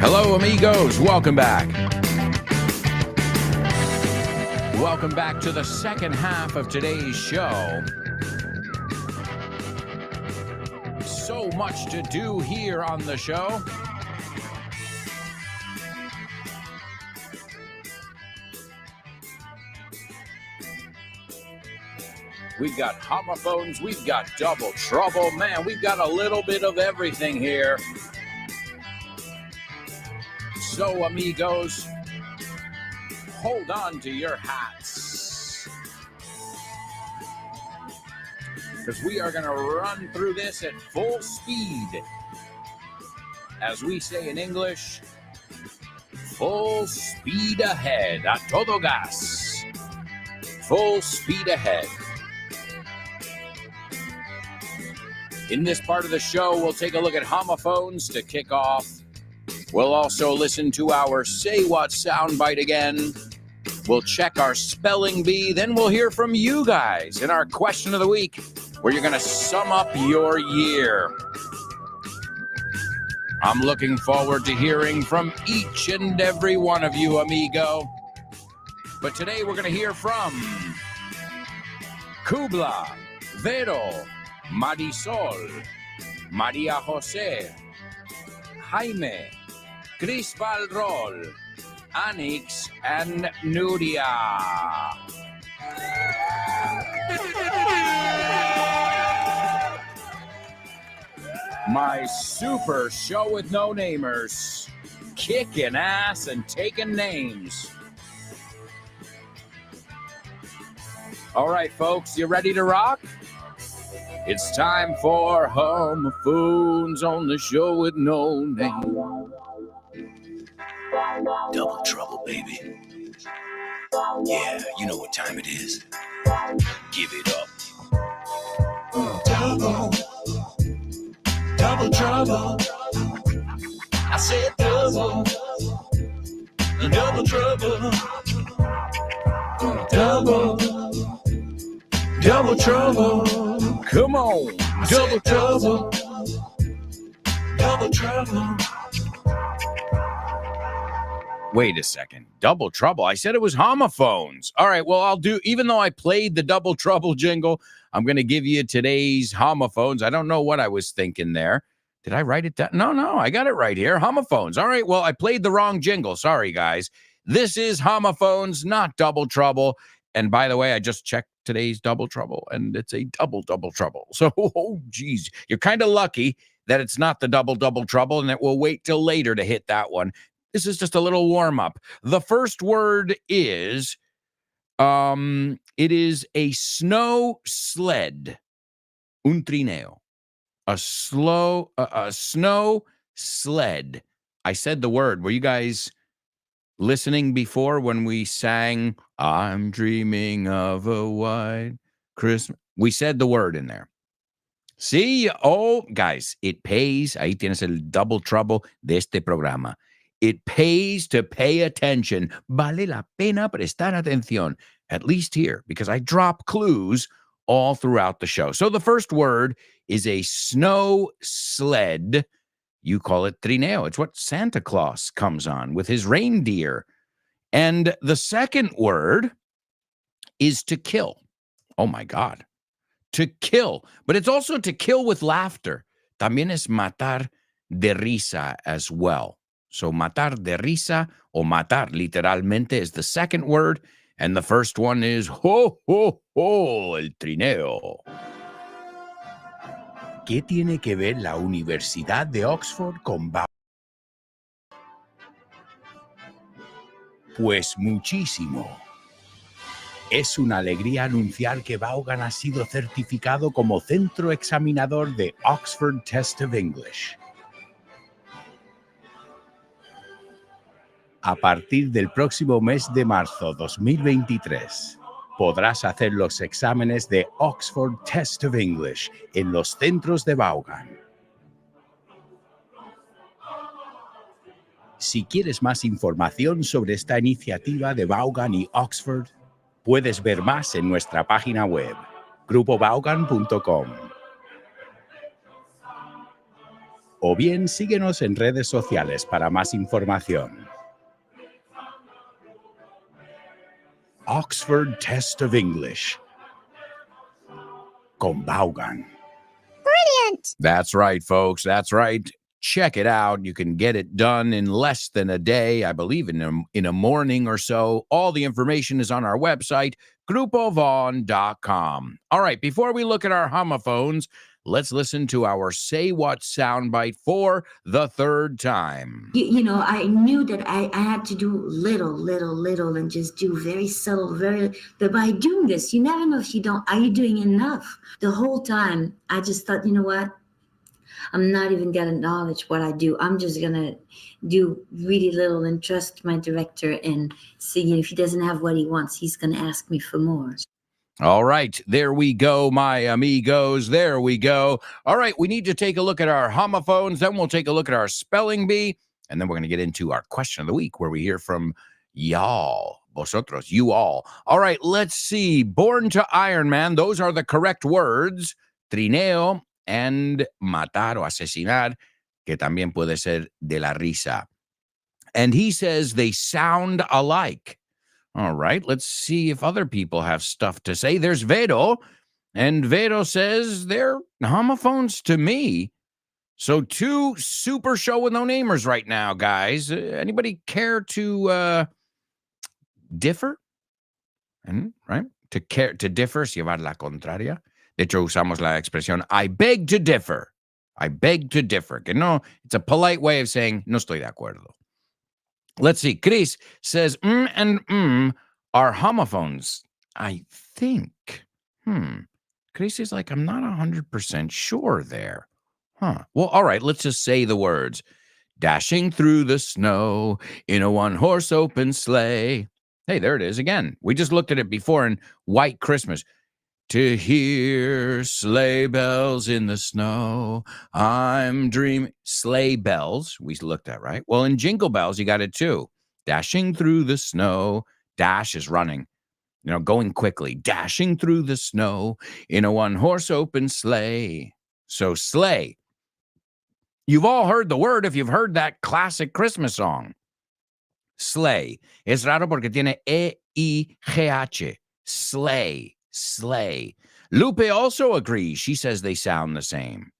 Hello, amigos. Welcome back. Welcome back to the second half of today's show. So much to do here on the show. We've got homophones, we've got double trouble. Man, we've got a little bit of everything here. So, amigos, hold on to your hats, because we are going to run through this at full speed. As we say in English, full speed ahead. A todo gas. Full speed ahead. In this part of the show, we'll take a look at homophones to kick off. We'll also listen to our Say What soundbite again. We'll check our spelling bee. Then we'll hear from you guys in our question of the week, where you're going to sum up your year. I'm looking forward to hearing from each and every one of you, amigo. But today we're going to hear from Kubla, Vero, Marisol, Maria Jose, Jaime, Chris Valrol, Anix, and Nuria. My super show with no namers, kicking ass and taking names. All right, folks, you ready to rock? It's time for homophones on the show with no name. Double trouble, baby. Yeah, you know what time it is. Give it up. Double trouble. I said double trouble. Double trouble. Come on. Double trouble. Double trouble. Wait a second. Double trouble. I said it was homophones. All right, well, I'll do, even though I played the double trouble jingle, I'm going to give you today's homophones. I don't know what I was thinking there. Did I write it down? No, I got it right here. Homophones. All right, well, I played the wrong jingle. Sorry, guys. This is homophones, not double trouble. And by the way, I just checked today's double trouble, and it's a double trouble. So, oh, geez, you're kind of lucky that it's not the double trouble, and that we'll wait till later to hit that one. This is just a little warm up. The first word is, it is a snow sled. Un trineo. A snow sled. I said the word. Were you guys listening before when we sang, I'm dreaming of a white Christmas? We said the word in there. See? Oh, guys, it pays. Ahí tienes el double trouble de este programa. It pays to pay attention. Vale la pena prestar atención, at least here, because I drop clues all throughout the show. So the first word is a snow sled. You call it trineo. It's what Santa Claus comes on with his reindeer. And the second word is to kill. Oh, my God. To kill. But it's also to kill with laughter. También es matar de risa as well. So matar de risa, o matar literalmente, is the second word. And the first one is ho, ho, ho, el trineo. ¿Qué tiene que ver la Universidad de Oxford con Vaughan? Pues muchísimo. Es una alegría anunciar que Vaughan ha sido certificado como centro examinador de Oxford Test of English. A partir del próximo mes de marzo 2023, podrás hacer los exámenes de Oxford Test of English en los centros de Vaughan. Si quieres más información sobre esta iniciativa de Vaughan y Oxford, puedes ver más en nuestra página web, grupovaughan.com. o bien síguenos en redes sociales para más información. Oxford Test of English con Vaughan. Brilliant! That's right, folks. That's right. Check it out. You can get it done in less than a day, I believe in a morning or so. All the information is on our website, grupovon.com. All right, before we look at our homophones, let's listen to our Say What soundbite for the third time. You know, I knew that I had to do little, and just do very subtle, but by doing this, you never know if you don't, are you doing enough? The whole time, I just thought, you know what? I'm not even going to acknowledge what I do. I'm just going to do really little and trust my director and see if he doesn't have what he wants, he's going to ask me for more. All right, there we go, my amigos. There we go. All right, we need to take a look at our homophones. Then we'll take a look at our spelling bee. And then we're going to get into our question of the week where we hear from y'all, vosotros, you all. All right, let's see. Born to Iron Man, those are the correct words. Trineo and matar o asesinar, que también puede ser de la risa. And he says they sound alike. All right, let's see if other people have stuff to say. There's Vero, and Vero says they're homophones to me. So two super show with no namers right now, guys. Anybody care to differ? Right? To differ es llevar la contraria. De hecho, usamos la expresión I beg to differ. I beg to differ. Que no, it's a polite way of saying no estoy de acuerdo. Let's see. Chris says and are homophones. I think. Chris is like, I'm not 100% sure there. Well, all right, let's just say the words. Dashing through the snow in a one-horse open sleigh. Hey, there it is again. We just looked at it before in White Christmas. To hear sleigh bells in the snow, I'm dreaming. Sleigh bells, we looked at, right? Well, in Jingle Bells, you got it too. Dashing through the snow. Dash is running, going quickly. Dashing through the snow in a one-horse open sleigh. So sleigh. You've all heard the word if you've heard that classic Christmas song. Sleigh. Es raro porque tiene E-I-G-H. Sleigh. Sleigh. Lupe also agrees. She says they sound the same.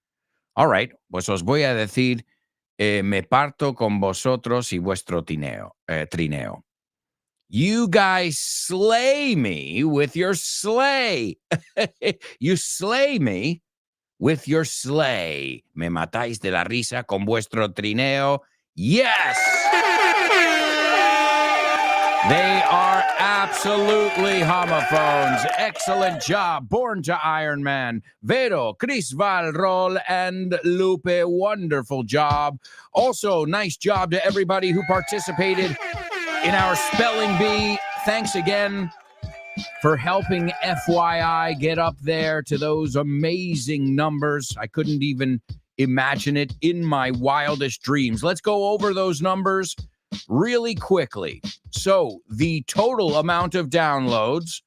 All right, pues os voy a decir, me parto con vosotros y vuestro trineo. You guys slay me with your sleigh. You slay me with your sleigh. Me matáis de la risa con vuestro trineo. Yes! They are absolutely homophones. Excellent job. Born to Iron Man. Vero, Chris Valrol, and Lupe. Wonderful job. Also, nice job to everybody who participated in our spelling bee. Thanks again for helping FYI get up there to those amazing numbers. I couldn't even imagine it in my wildest dreams. Let's go over those numbers really quickly. So the total amount of downloads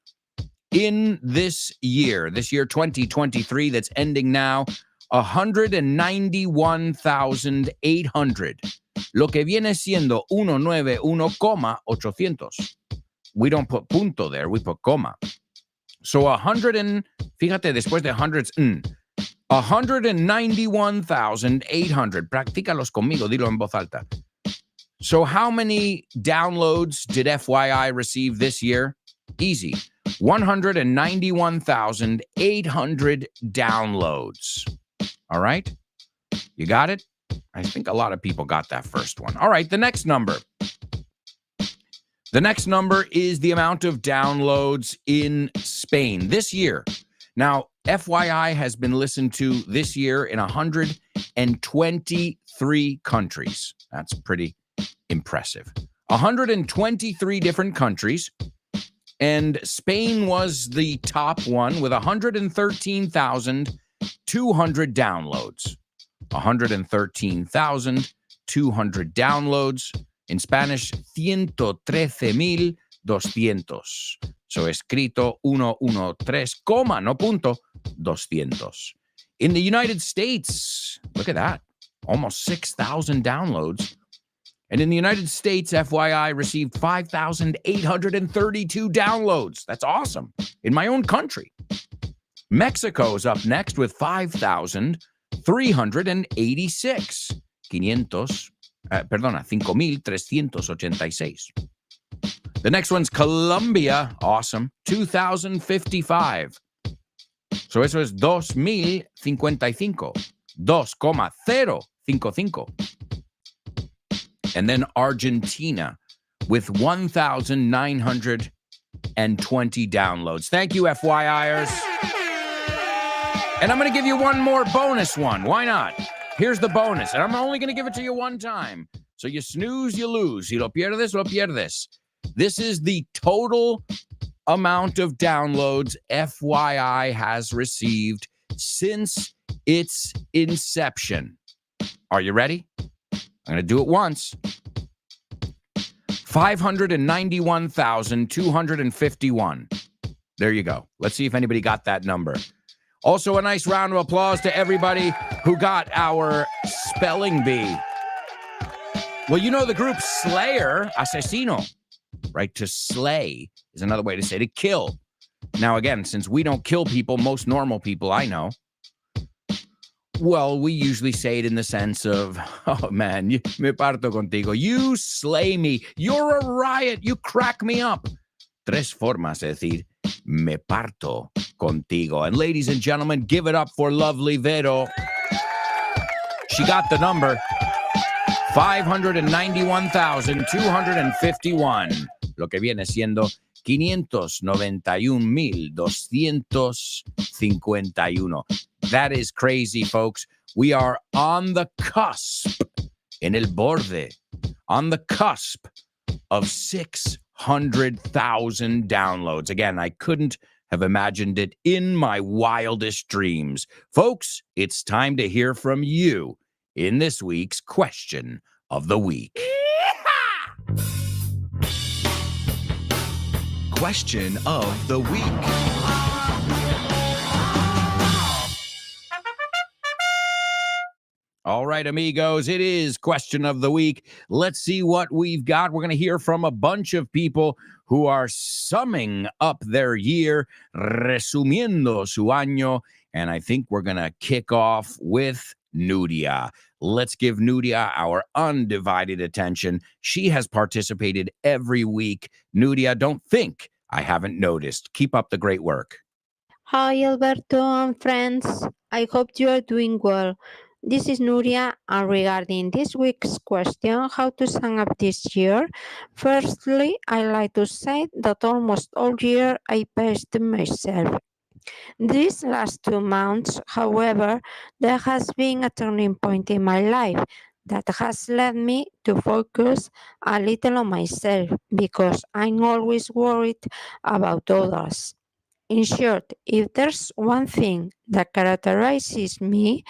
in this year 2023 that's ending now, 191,800. Lo que viene siendo 191,800. We don't put punto there, we put coma. So fíjate, después de hundreds, 191,800. Practícalos conmigo, dilo en voz alta. So how many downloads did FYI receive this year? Easy. 191,800 downloads. All right? You got it? I think a lot of people got that first one. All right, the next number. The next number is the amount of downloads in Spain this year. Now, FYI has been listened to this year in 123 countries. That's pretty impressive. 123 different countries, and Spain was the top one with 113,200 downloads. 113,200 downloads. In Spanish, 113,200. So escrito 113, no punto, 200. In the United States, look at that. almost 6,000 downloads. And in the United States, FYI received 5,832 downloads. That's awesome. In my own country. Mexico is up next with 5,386. 5,386. The next one's Colombia. Awesome. 2,055. So eso es 2,055. 2,055. And then Argentina with 1,920 downloads. Thank you, FYIers. And I'm going to give you one more bonus one. Why not? Here's the bonus. And I'm only going to give it to you one time. So you snooze, you lose. Si lo pierdes, lo pierdes. This is the total amount of downloads FYI has received since its inception. Are you ready? I'm going to do it once. 591,251. There you go. Let's see if anybody got that number. Also, a nice round of applause to everybody who got our spelling bee. Well, you know the group Slayer, asesino, right? To slay is another way to say to kill. Now, again, since we don't kill people, most normal people I know, well, we usually say it in the sense of, oh, man, me parto contigo. You slay me. You're a riot. You crack me up. Tres formas de decir, me parto contigo. And ladies and gentlemen, give it up for lovely Vero. She got the number. 591,251. Lo que viene siendo 591,251. That is crazy, folks. We are on the cusp, en el borde, on the cusp of 600,000 downloads. Again, I couldn't have imagined it in my wildest dreams. Folks, it's time to hear from you in this week's Question of the Week. Question of the week. All right, amigos, it is Question of the Week. Let's see what we've got. We're going to hear from a bunch of people who are summing up their year, resumiendo su año, and I think we're going to kick off with Nuria. Let's give Nuria our undivided attention. She has participated every week. Nuria, don't think I haven't noticed. Keep up the great work. Hi, Alberto and friends. I hope you are doing well. This is Nuria, and regarding this week's question, how to sum up this year, firstly, I like to say that almost all year I paced myself. These last 2 months, however, there has been a turning point in my life that has led me to focus a little on myself because I'm always worried about others. In short, if there's one thing that characterizes me,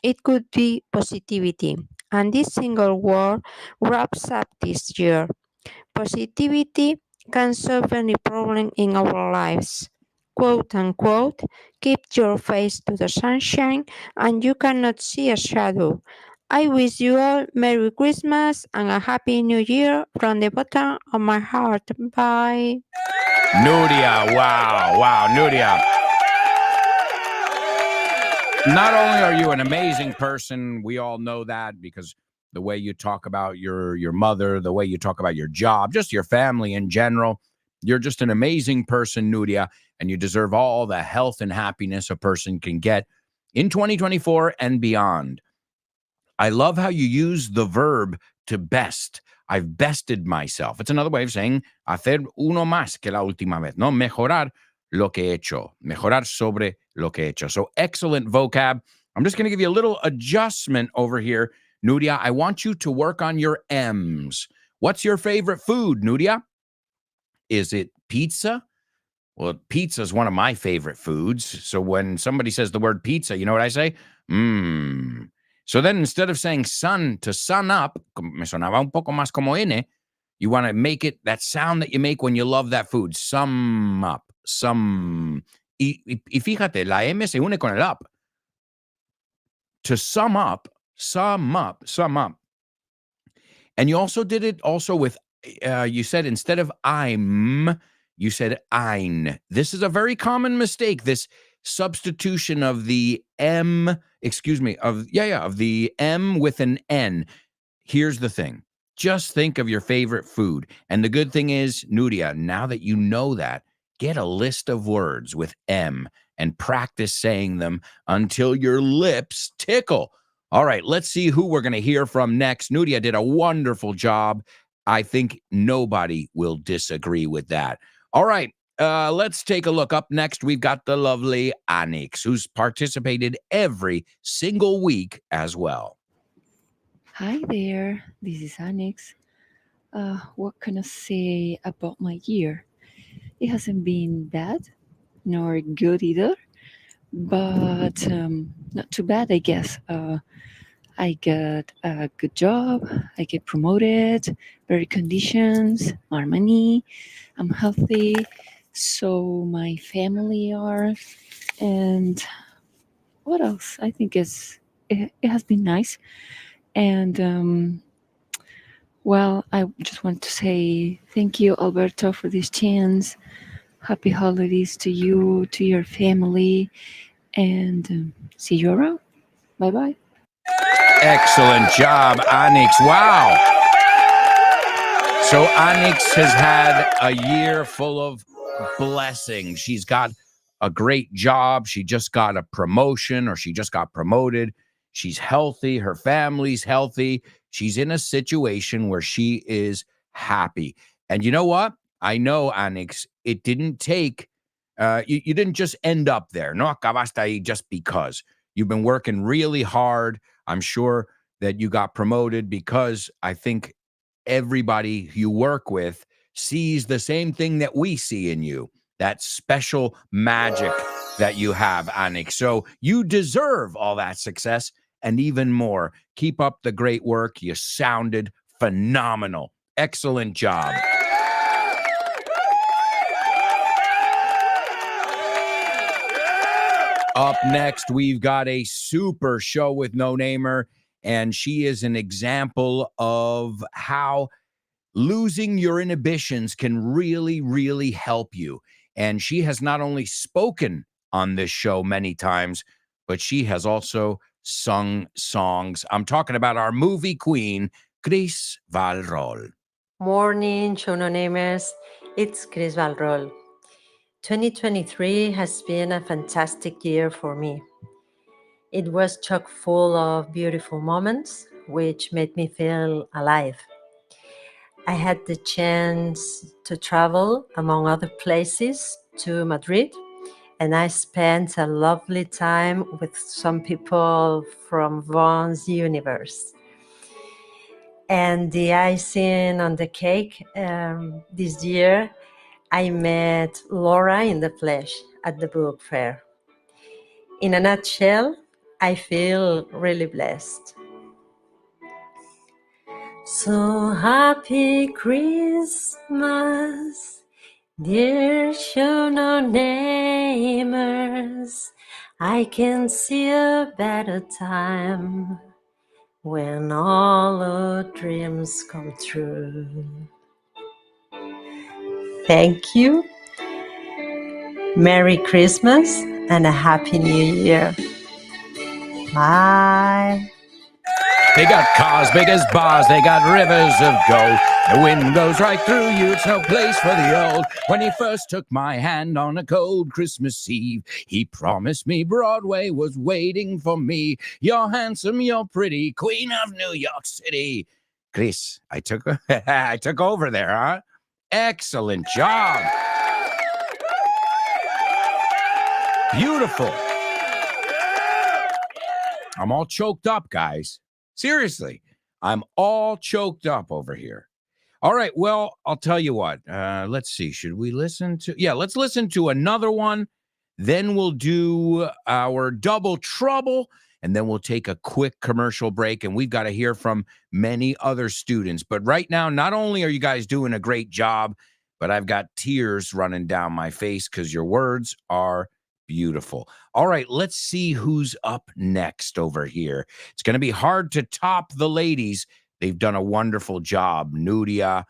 it could be positivity. And this single word wraps up this year. Positivity can solve any problem in our lives. Quote unquote, keep your face to the sunshine and you cannot see a shadow. I wish you all Merry Christmas and a Happy New Year from the bottom of my heart. Bye. Nuria, wow, Nuria. Not only are you an amazing person, we all know that because the way you talk about your mother, the way you talk about your job, just your family in general, you're just an amazing person, Nuria, and you deserve all the health and happiness a person can get in 2024 and beyond. I love how you use the verb to best. I've bested myself. It's another way of saying hacer uno más que la última vez, no? Mejorar lo que he hecho. Mejorar sobre lo que he hecho. So excellent vocab. I'm just going to give you a little adjustment over here. Nuria, I want you to work on your M's. What's your favorite food, Nuria? Is it pizza? Well, pizza is one of my favorite foods. So when somebody says the word pizza, you know what I say? So then instead of saying sun to sun up, me sonaba un poco más como N, you want to make it that sound that you make when you love that food. Sum up. Sum. Y fíjate, la M se une con el up. To sum up Sum up. And you also did it also with, you said instead of I'm, you said ein. This is a very common mistake. This substitution of the M, of the M with an N. Here's the thing. Just think of your favorite food. And the good thing is, Nuria, now that you know that, get a list of words with M and practice saying them until your lips tickle. All right, let's see who we're going to hear from next. Nuria did a wonderful job. I think nobody will disagree with that. All right, let's take a look. Up next, we've got the lovely Anix, who's participated every single week as well. Hi there, this is Anix. What can I say about my year? It hasn't been bad, nor good either, but not too bad, I guess. I got a good job, I get promoted, better conditions, more money, I'm healthy, so my family are, and what else? I think it has been nice. And well, I just want to say thank you, Alberto, for this chance. Happy holidays to you, to your family, and see you around. Bye-bye. Excellent job, Anix. Wow. So Anix has had a year full of blessings. She's got a great job. She just got a promotion, or she just got promoted. She's healthy. Her family's healthy. She's in a situation where she is happy. And you know what? I know, Anix, it didn't take, you didn't just end up there. No acabaste ahí just because. You've been working really hard. I'm sure that you got promoted because I think everybody you work with sees the same thing that we see in you, that special magic that you have, Anix. So you deserve all that success and even more. Keep up the great work. You sounded phenomenal. Excellent job. Up next, we've got a super show with No Namer, and she is an example of how losing your inhibitions can really, really help you. And she has not only spoken on this show many times, but she has also sung songs. I'm talking about our movie queen, Chris Valrol. Morning, Shono Namers. It's Chris Valrol. 2023 has been a fantastic year for me. It was chock full of beautiful moments, which made me feel alive. I had the chance to travel, among other places, to Madrid, and I spent a lovely time with some people from Vaughn's universe. And the icing on the cake, this year, I met Laura in the flesh at the book fair. In a nutshell, I feel really blessed. So happy Christmas, dear Shono Namers. I can see a better time when all our dreams come true. Thank you. Merry Christmas and a Happy New Year. Bye. They got cars big as bars, they got rivers of gold. The wind goes right through you, it's no place for the old. When he first took my hand on a cold Christmas Eve, he promised me Broadway was waiting for me. You're handsome, you're pretty, queen of New York City. Chris, I took over there, huh? Excellent job. Beautiful. I'm all choked up, guys. Seriously, I'm all choked up over here. All right, well, I'll tell you what. Let's see. Should we listen to? Yeah, let's listen to another one. Then we'll do our double trouble, and then we'll take a quick commercial break, and we've got to hear from many other students. But right now, not only are you guys doing a great job, but I've got tears running down my face because your words are beautiful. All right, let's see who's up next over here. It's going to be hard to top the ladies. They've done a wonderful job. Nuria,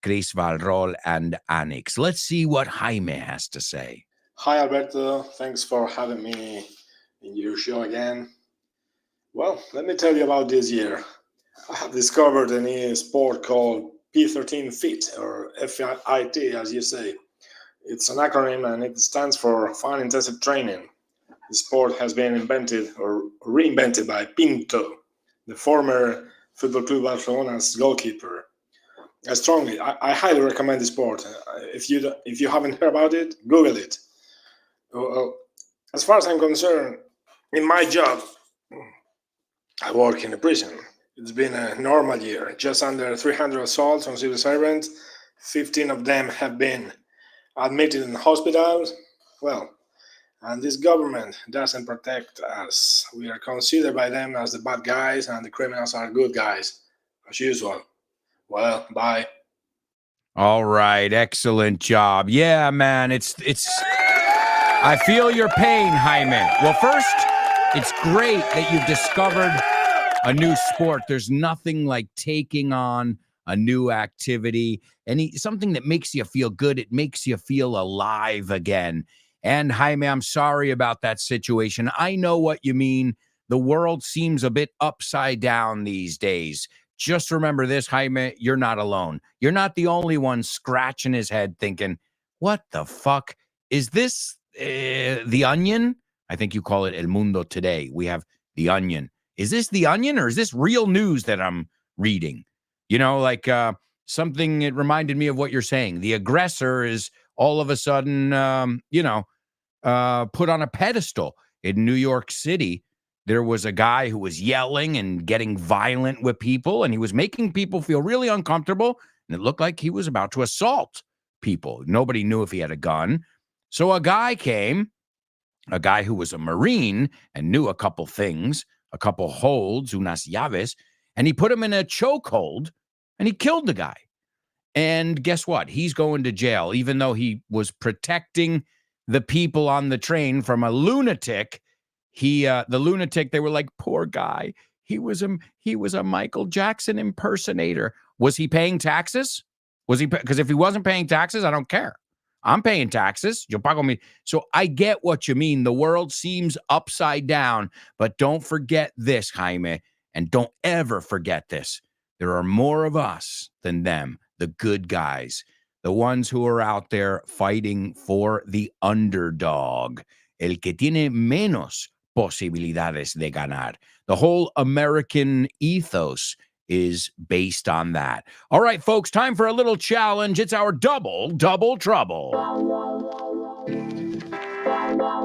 Chris Valrol, and Anix. Let's see what Jaime has to say. Hi, Alberto. Thanks for having me in your show again. Well, let me tell you about this year. I have discovered a new sport called P13 FIT, or FIT, as you say. It's an acronym and it stands for Fun Intensive Training. The sport has been invented or reinvented by Pinto, the former Football Club Barcelona's goalkeeper. I highly recommend the sport. If you haven't heard about it, Google it. Well, as far as I'm concerned, in my job, I work in a prison. It's been a normal year, just under 300 assaults on civil servants. 15 of them have been admitted in hospitals. Well, and this government doesn't protect us. We are considered by them as the bad guys, and the criminals are good guys, as usual. Well, bye. All right, excellent job. Yeah, man, it's I feel your pain, Jaime. Well, first, it's great that you've discovered a new sport. There's nothing like taking on a new activity, something that makes you feel good. It makes you feel alive again. And Jaime, I'm sorry about that situation. I know what you mean. The world seems a bit upside down these days. Just remember this, Jaime, you're not alone. You're not the only one scratching his head thinking, what the fuck? Is this The Onion? I think you call it El Mundo today. We have The Onion. Is this The Onion or is this real news that I'm reading? You know, like something, it reminded me of what you're saying. The aggressor is all of a sudden, put on a pedestal. In New York City, there was a guy who was yelling and getting violent with people, and he was making people feel really uncomfortable, and it looked like he was about to assault people. Nobody knew if he had a gun. So a guy came, a guy who was a Marine and knew a couple things, a couple holds, unas llaves, and he put him in a chokehold, and he killed the guy. And guess what? He's going to jail, even though he was protecting the people on the train from a lunatic. The lunatic, they were like, poor guy. He was a Michael Jackson impersonator. Was he paying taxes? Because if he wasn't paying taxes, I don't care. I'm paying taxes. Yo pago mi. So I get what you mean. The world seems upside down, but don't forget this, Jaime, and don't ever forget this. There are more of us than them, the good guys, the ones who are out there fighting for the underdog, el que tiene menos posibilidades de ganar. The whole American ethos is based on that. All right, folks, time for a little challenge. It's our double trouble.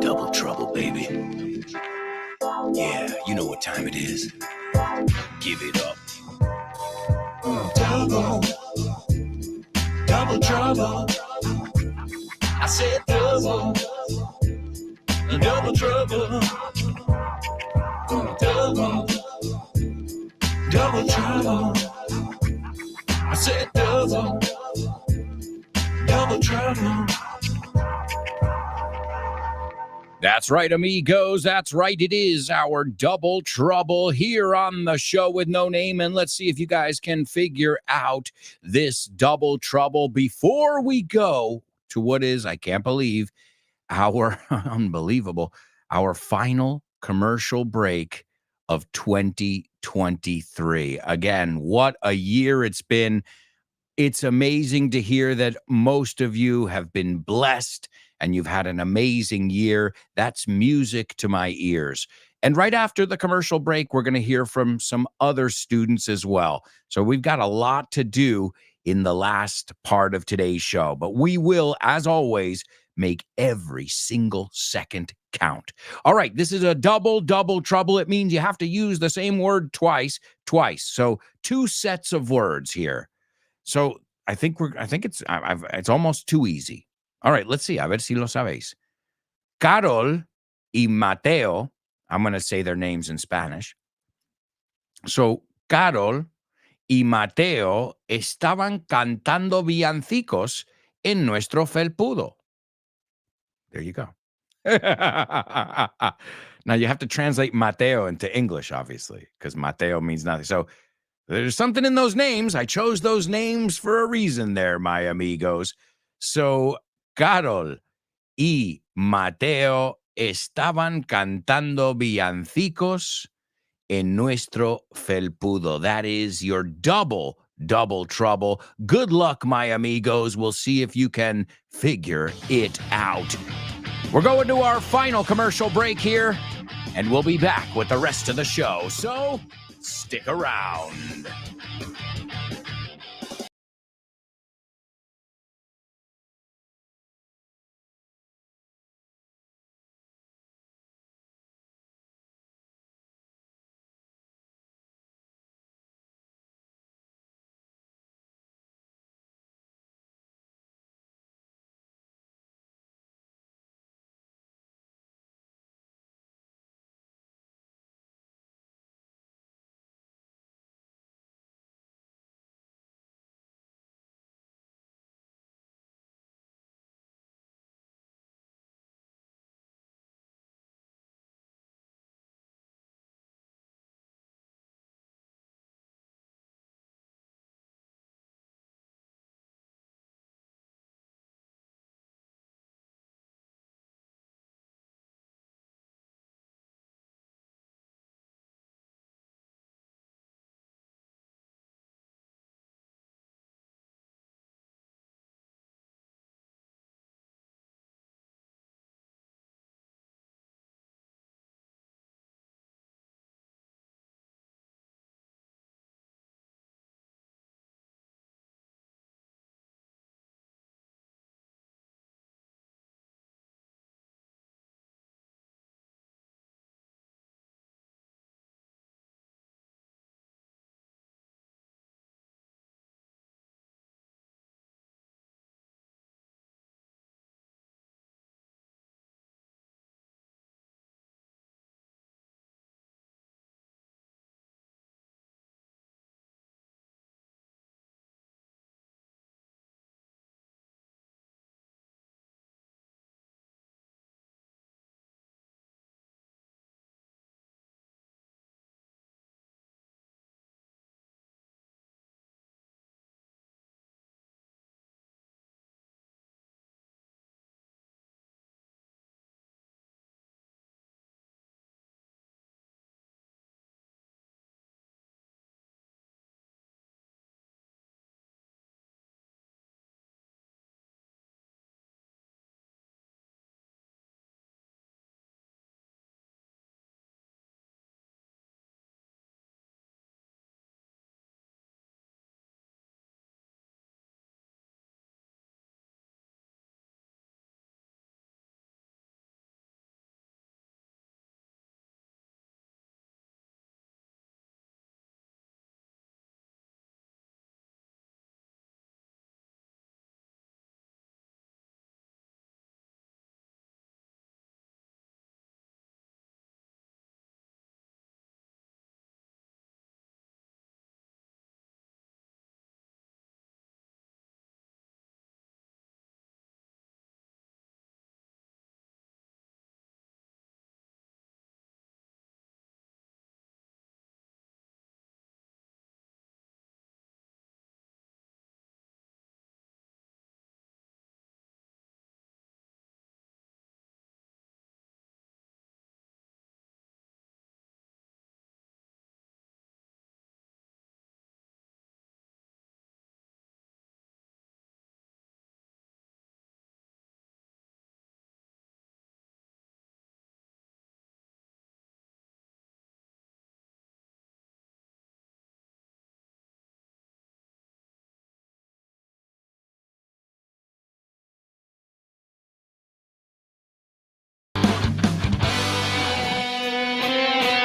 Double trouble, baby. Yeah, you know what time it is. Give it up. Double trouble. I said double trouble. Double trouble. I said double trouble. That's right, amigos. That's right. It is our double trouble here on the show with no name. And let's see if you guys can figure out this double trouble before we go to what is, I can't believe, our our final commercial break of 2023. Again, what a year it's been. It's amazing to hear that most of you have been blessed and you've had an amazing year. That's music to my ears. And right after the commercial break, we're going to hear from some other students as well. So we've got a lot to do in the last part of today's show, but we will, as always, make every single second count. All right, this is a double trouble. It means you have to use the same word twice. So 2 sets of words here. So I think it's almost too easy. All right, let's see. A ver si lo sabéis. Carol y Mateo, I'm going to say their names in Spanish. So Carol y Mateo estaban cantando villancicos en nuestro felpudo. There you go. Now you have to translate Mateo into English, obviously, because Mateo means nothing. So there's something in those names. I chose those names for a reason there, my amigos. So Carol y Mateo estaban cantando villancicos en nuestro felpudo. That is your double trouble. Good luck, my amigos. We'll see if you can figure it out. We're going to our final commercial break here, and we'll be back with the rest of the show. So stick around.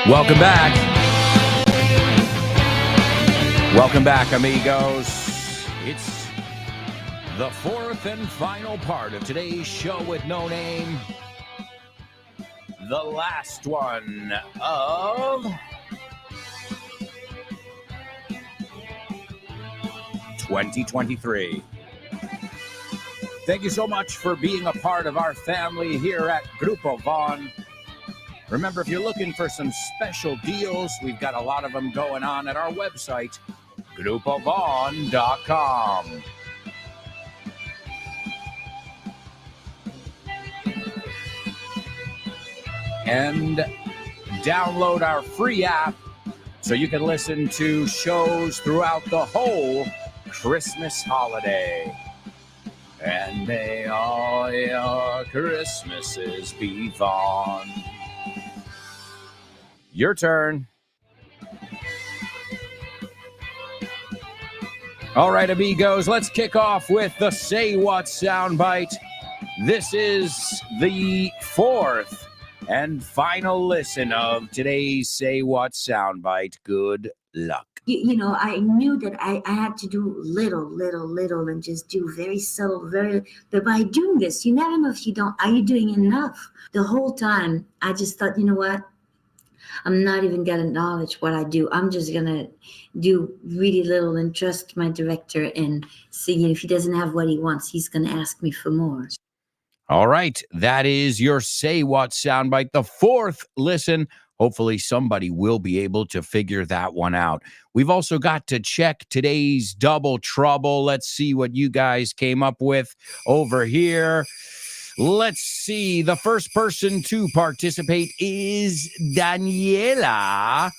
Welcome back. Welcome back, amigos. It's the fourth and final part of today's show with no name. The last one of 2023. Thank you so much for being a part of our family here at Grupo Von. Remember, if you're looking for some special deals, we've got a lot of them going on at our website, grupovon.com. And download our free app so you can listen to shows throughout the whole Christmas holiday. And may all your Christmases be fun. Your turn. All right, amigos, let's kick off with the Say What soundbite. This is the fourth and final listen of today's Say What soundbite. Good luck. You know, I knew that I had to do little, and just do very subtle, but by doing this, you never know if you don't, are you doing enough? The whole time, I just thought, you know what? I'm not even going to acknowledge what I do. I'm just going to do really little and trust my director and see if he doesn't have what he wants, he's going to ask me for more. All right. That is your Say What soundbite, the fourth listen. Hopefully somebody will be able to figure that one out. We've also got to check today's Double Trouble. Let's see what you guys came up with over here. Let's see. The first person to participate is Daniela.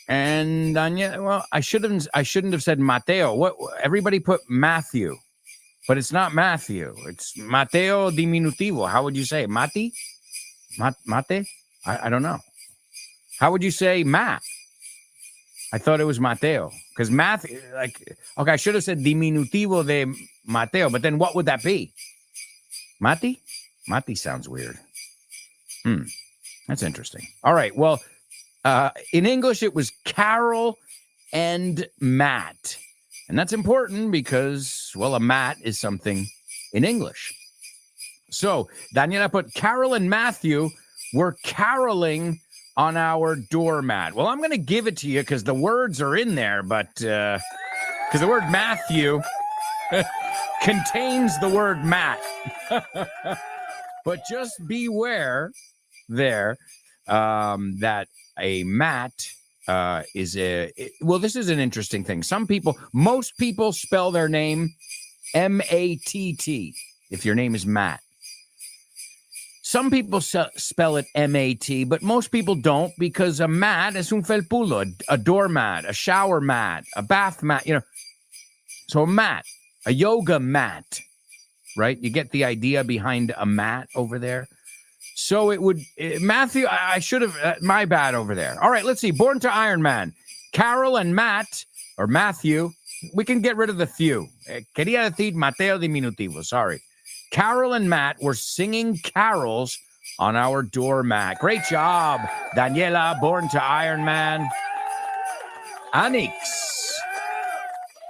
And Daniela, well, I shouldn't have said Mateo. What? Everybody put Matthew, but it's not Matthew. It's Mateo diminutivo. How would you say Mati? Mate? I don't know. How would you say Matt? I thought it was Mateo because Matthew, okay, I should have said diminutivo de Mateo, but then what would that be? Mati? Mati sounds weird. That's interesting. All right. Well, in English, it was Carol and Matt. And that's important because, well, a mat is something in English. So Daniela put Carol and Matthew were caroling on our doormat. Well, I'm going to give it to you because the words are in there, but because the word Matthew contains the word Matt. But just beware there that a mat is this is an interesting thing. Most people spell their name M-A-T-T if your name is Matt. Some people spell it M-A-T, but most people don't because a mat is un felpulo, a doormat, a shower mat, a bath mat, So a mat, a yoga mat, right? You get the idea behind a mat over there. So it would, Matthew, I should have, my bad over there. All right, let's see. Born to Iron Man. Carol and Matt, or Matthew, we can get rid of the few. Quería decir Mateo diminutivo, sorry. Carol and Matt were singing carols on our doormat. Great job, Daniela, born to Iron Man. Anix.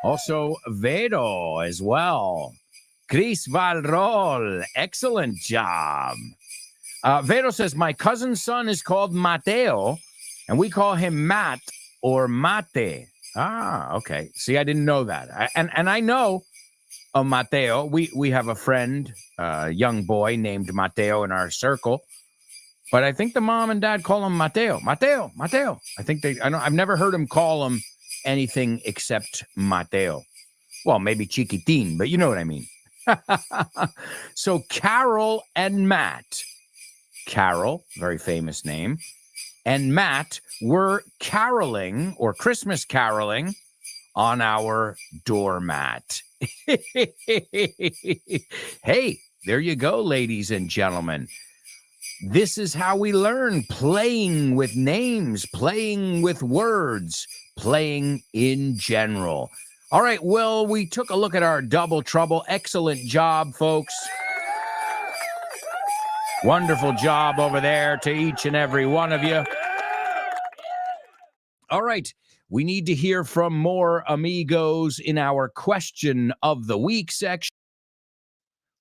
Also, Vero as well. Chris Valrol, excellent job. Vero says, my cousin's son is called Mateo, and we call him Matt or Mate. Ah, okay. See, I didn't know that. And I know a Mateo. We have a friend, a young boy named Mateo in our circle, but I think the mom and dad call him Mateo. Mateo. I think I've never heard him call him anything except Mateo. Well, maybe Chiquitín, but you know what I mean. So Carol and Matt. Carol, very famous name, and Matt were caroling or Christmas caroling on our doormat. Hey, there you go, ladies and gentlemen. This is how we learn, playing with names, playing with words, playing in general. All right, well, we took a look at our Double Trouble. Excellent job, folks. Wonderful job over there to each and every one of you. All right, we need to hear from more amigos in our Question of the Week section.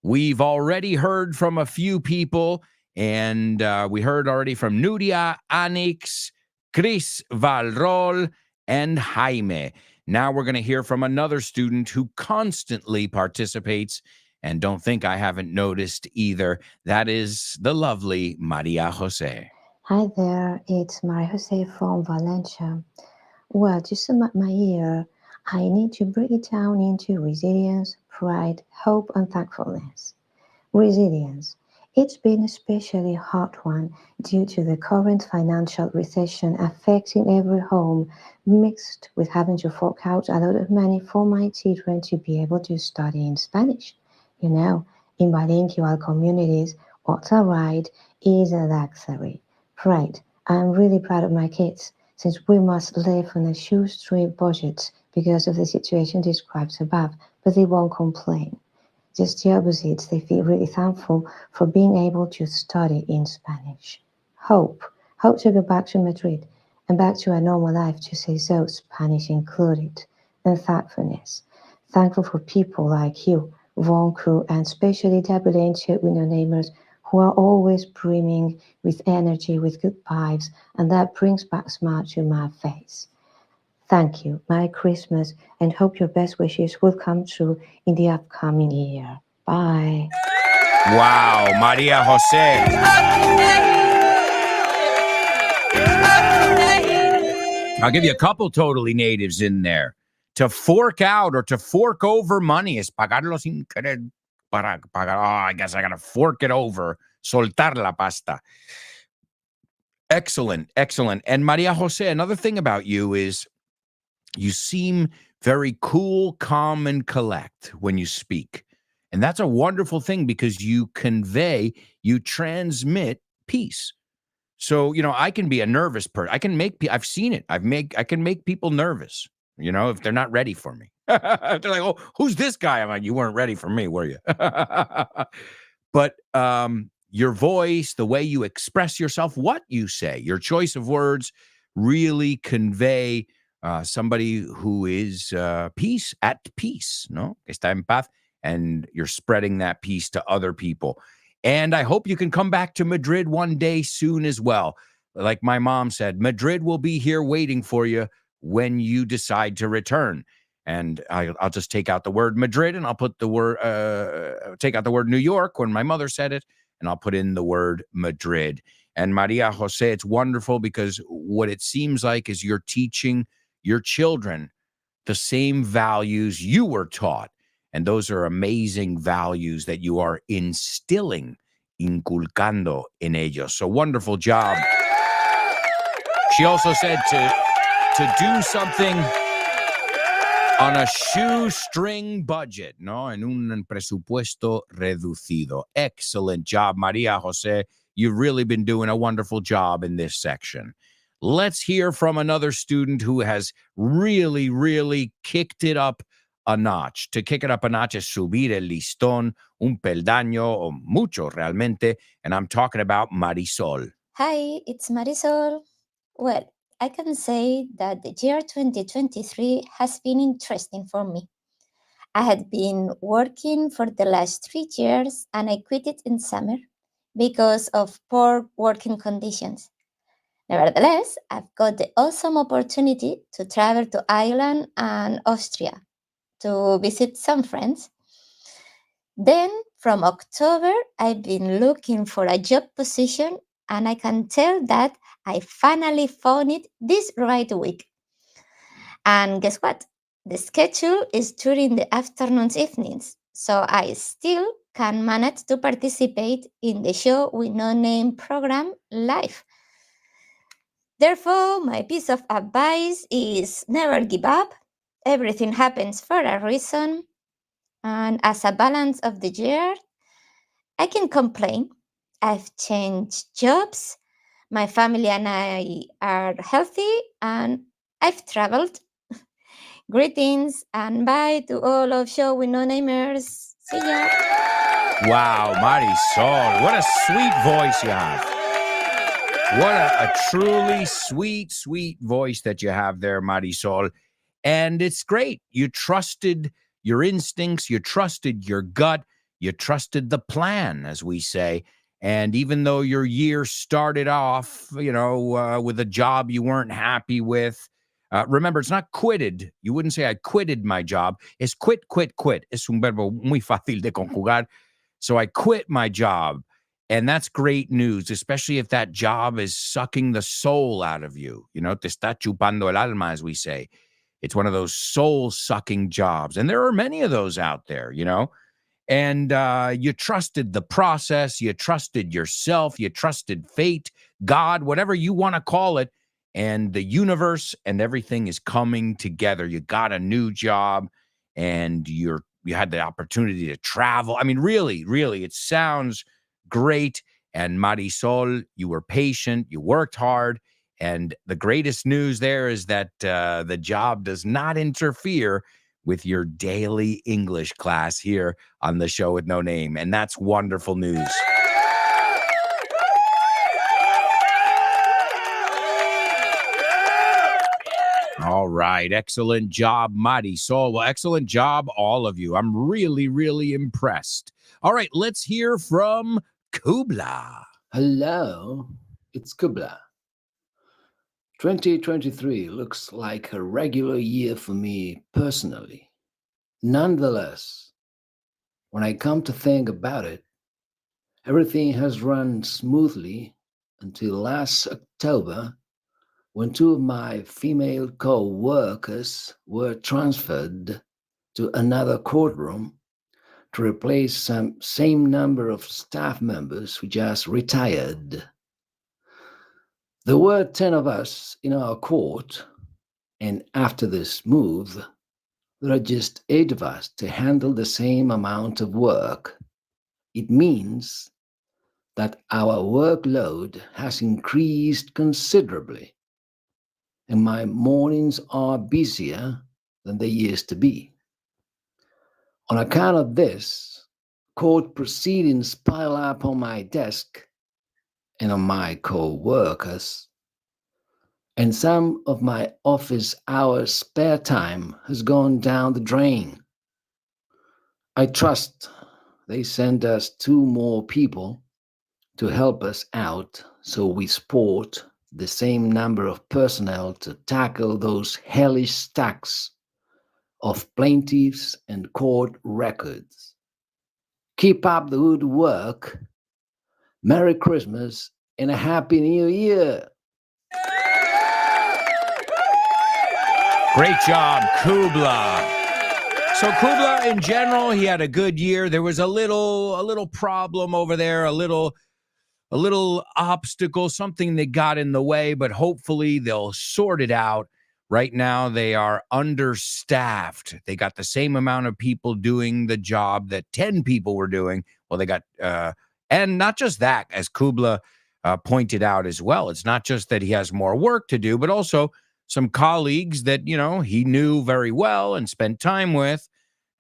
We've already heard from a few people, and we heard already from Nuria, Anix, Chris Valrol, and Jaime. Now we're going to hear from another student who constantly participates And don't think I haven't noticed either. That is the lovely Maria Jose. Hi there, it's Maria Jose from Valencia. Well, to sum up my year, I need to break it down into resilience, pride, hope, and thankfulness. Resilience. It's been especially hard one due to the current financial recession affecting every home, mixed with having to fork out a lot of money for my children to be able to study in Spanish. You know, in bilingual communities, what's a ride is a luxury. Pride. I'm really proud of my kids, since we must live on a shoestring budget because of the situation described above, but they won't complain. Just the opposite, they feel really thankful for being able to study in Spanish. Hope. Hope to go back to Madrid and back to a normal life, to say so, Spanish included. And thankfulness. Thankful for people like you, Von Crew, and especially Dabulenche with no neighbors, who are always brimming with energy, with good vibes, and that brings back a smile to my face. Thank you. Merry Christmas, and hope your best wishes will come true in the upcoming year. Bye. Wow, Maria Jose. I'll give you a couple totally natives in there. To fork out or to fork over money is pagarlo sin querer para pagar. Oh, I guess I got to fork it over. Soltar la pasta. Excellent, excellent. And Maria Jose, another thing about you is you seem very cool, calm, and collect when you speak. And that's a wonderful thing because you convey, you transmit peace. So, I can be a nervous person. I can I've seen it. I can make people nervous, if they're not ready for me. They're like, oh, who's this guy? I'm like, you weren't ready for me, were you? But your voice, the way you express yourself, what you say, your choice of words really convey somebody who is at peace, no? Está en paz, and you're spreading that peace to other people. And I hope you can come back to Madrid one day soon as well. Like my mom said, Madrid will be here waiting for you when you decide to return. And I'll just take out the word Madrid, and I'll put the word, take out the word New York when my mother said it, and I'll put in the word Madrid. And Maria Jose, it's wonderful because what it seems like is you're teaching your children the same values you were taught. And those are amazing values that you are instilling, inculcando en ellos. So wonderful job. She also said to do something on a shoestring budget, no? En un presupuesto reducido. Excellent job, Maria Jose. You've really been doing a wonderful job in this section. Let's hear from another student who has really, really kicked it up a notch. To kick it up a notch is subir el listón, un peldaño, o mucho realmente. And I'm talking about Marisol. Hi, it's Marisol. Well, I can say that the year 2023 has been interesting for me. I had been working for the last 3 years and I quit it in summer because of poor working conditions. Nevertheless, I've got the awesome opportunity to travel to Ireland and Austria to visit some friends. Then, from October, I've been looking for a job position, and I can tell that I finally found it this right week. And guess what? The schedule is during the afternoons, evenings, so I still can manage to participate in the show with no name program live. Therefore, my piece of advice is never give up. Everything happens for a reason. And as a balance of the year, I can complain. I've changed jobs. My family and I are healthy and I've traveled. Greetings and bye to all of Show with No Namers. See ya. Wow, Marisol, what a sweet voice you have. What a truly sweet, sweet voice that you have there, Marisol. And it's great. You trusted your instincts. You trusted your gut. You trusted the plan, as we say. And even though your year started off, with a job you weren't happy with, Remember, it's not quitted. You wouldn't say I quitted my job. It's quit, quit, quit. Es un verbo muy fácil de conjugar. So I quit my job. And that's great news, especially if that job is sucking the soul out of you. You know, te está chupando el alma, as we say. It's one of those soul-sucking jobs. And there are many of those out there, you know. And you trusted the process. You trusted yourself. You trusted fate, God, whatever you want to call it. And the universe and everything is coming together. You got a new job and you had the opportunity to travel. I mean, really, really, it sounds great. And Marisol, you were patient, you worked hard. And the greatest news there is that the job does not interfere with your daily English class here on the show with no name. And that's wonderful news. All right. Excellent job, Marisol. Well, excellent job, all of you. I'm really, really impressed. All right. Let's hear from Kubla. Hello, it's Kubla. 2023 looks like a regular year for me personally. Nonetheless, when I come to think about it, everything has run smoothly until last October when two of my female co-workers were transferred to another courtroom to replace some same number of staff members who just retired. There were 10 of us in our court, and after this move, there are just 8 of us to handle the same amount of work. It means that our workload has increased considerably, and my mornings are busier than they used to be. On account of this, court proceedings pile up on my desk and on my co-workers, and some of my office hours spare time has gone down the drain. I trust they send us 2 more people to help us out so we sport the same number of personnel to tackle those hellish stacks of plaintiffs and court records. Keep up the good work. Merry Christmas and a Happy New Year. Great job, Kubla. So Kubla, in general, he had a good year. There was a little problem over there, a little obstacle, something that got in the way, but hopefully they'll sort it out. Right now, they are understaffed. They got the same amount of people doing the job that 10 people were doing. Well, they got, and not just that, as Kubla pointed out as well. It's not just that he has more work to do, but also some colleagues that, you know, he knew very well and spent time with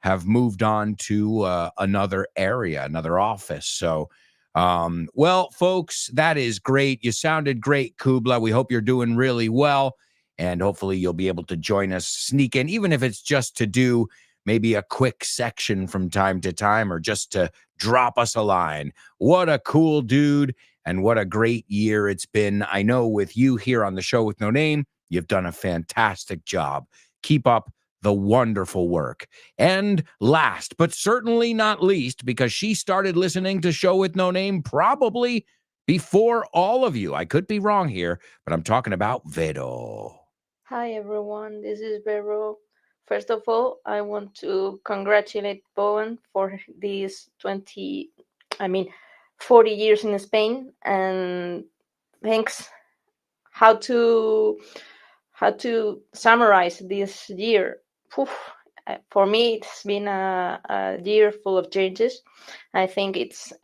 have moved on to another area, another office. So, well, folks, that is great. You sounded great, Kubla. We hope you're doing really well. And hopefully you'll be able to join us, sneak in, even if it's just to do maybe a quick section from time to time or just to drop us a line. What a cool dude and what a great year it's been. I know with you here on the show with no name, you've done a fantastic job. Keep up the wonderful work. And last, but certainly not least, because she started listening to Show with No Name probably before all of you. I could be wrong here, but I'm talking about Vero. Hi everyone, this is Vero. First of all, I want to congratulate Bowen for these 40 years in Spain, and thanks. How to summarize this year? For me, it's been a year full of changes. I think it's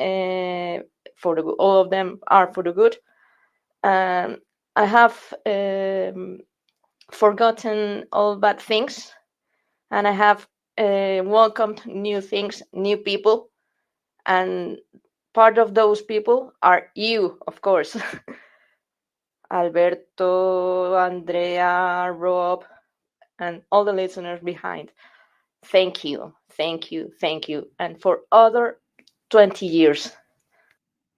for the good. All of them are for the good. I have forgotten all bad things, and I have welcomed new things, new people, and part of those people are you, of course. Alberto, Andrea, Rob, and all the listeners behind. Thank you, thank you, thank you. And for other 20 years.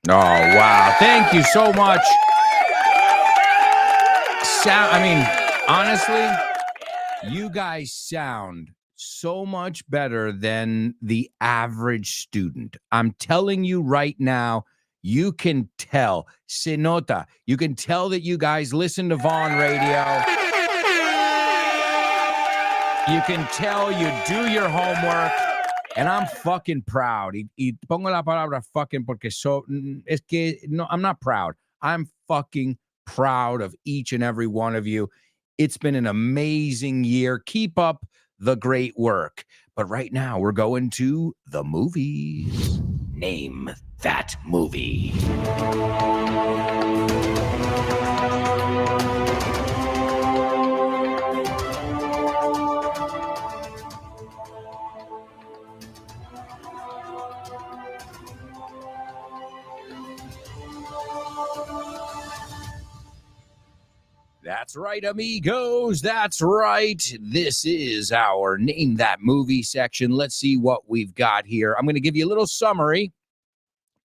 Oh, wow. Thank you so much. Honestly, you guys sound so much better than the average student. I'm telling you right now, you can tell. Se nota. You can tell that you guys listen to Vaughn Radio. You can tell you do your homework. And I'm fucking proud. Y pongo la palabra fucking porque es que no, I'm not proud. I'm fucking proud of each and every one of you. It's been an amazing year. Keep up the great work. But right now, we're going to the movies. Name that movie. That's right, amigos. That's right. This is our Name That Movie section. Let's see what we've got here. I'm going to give you a little summary,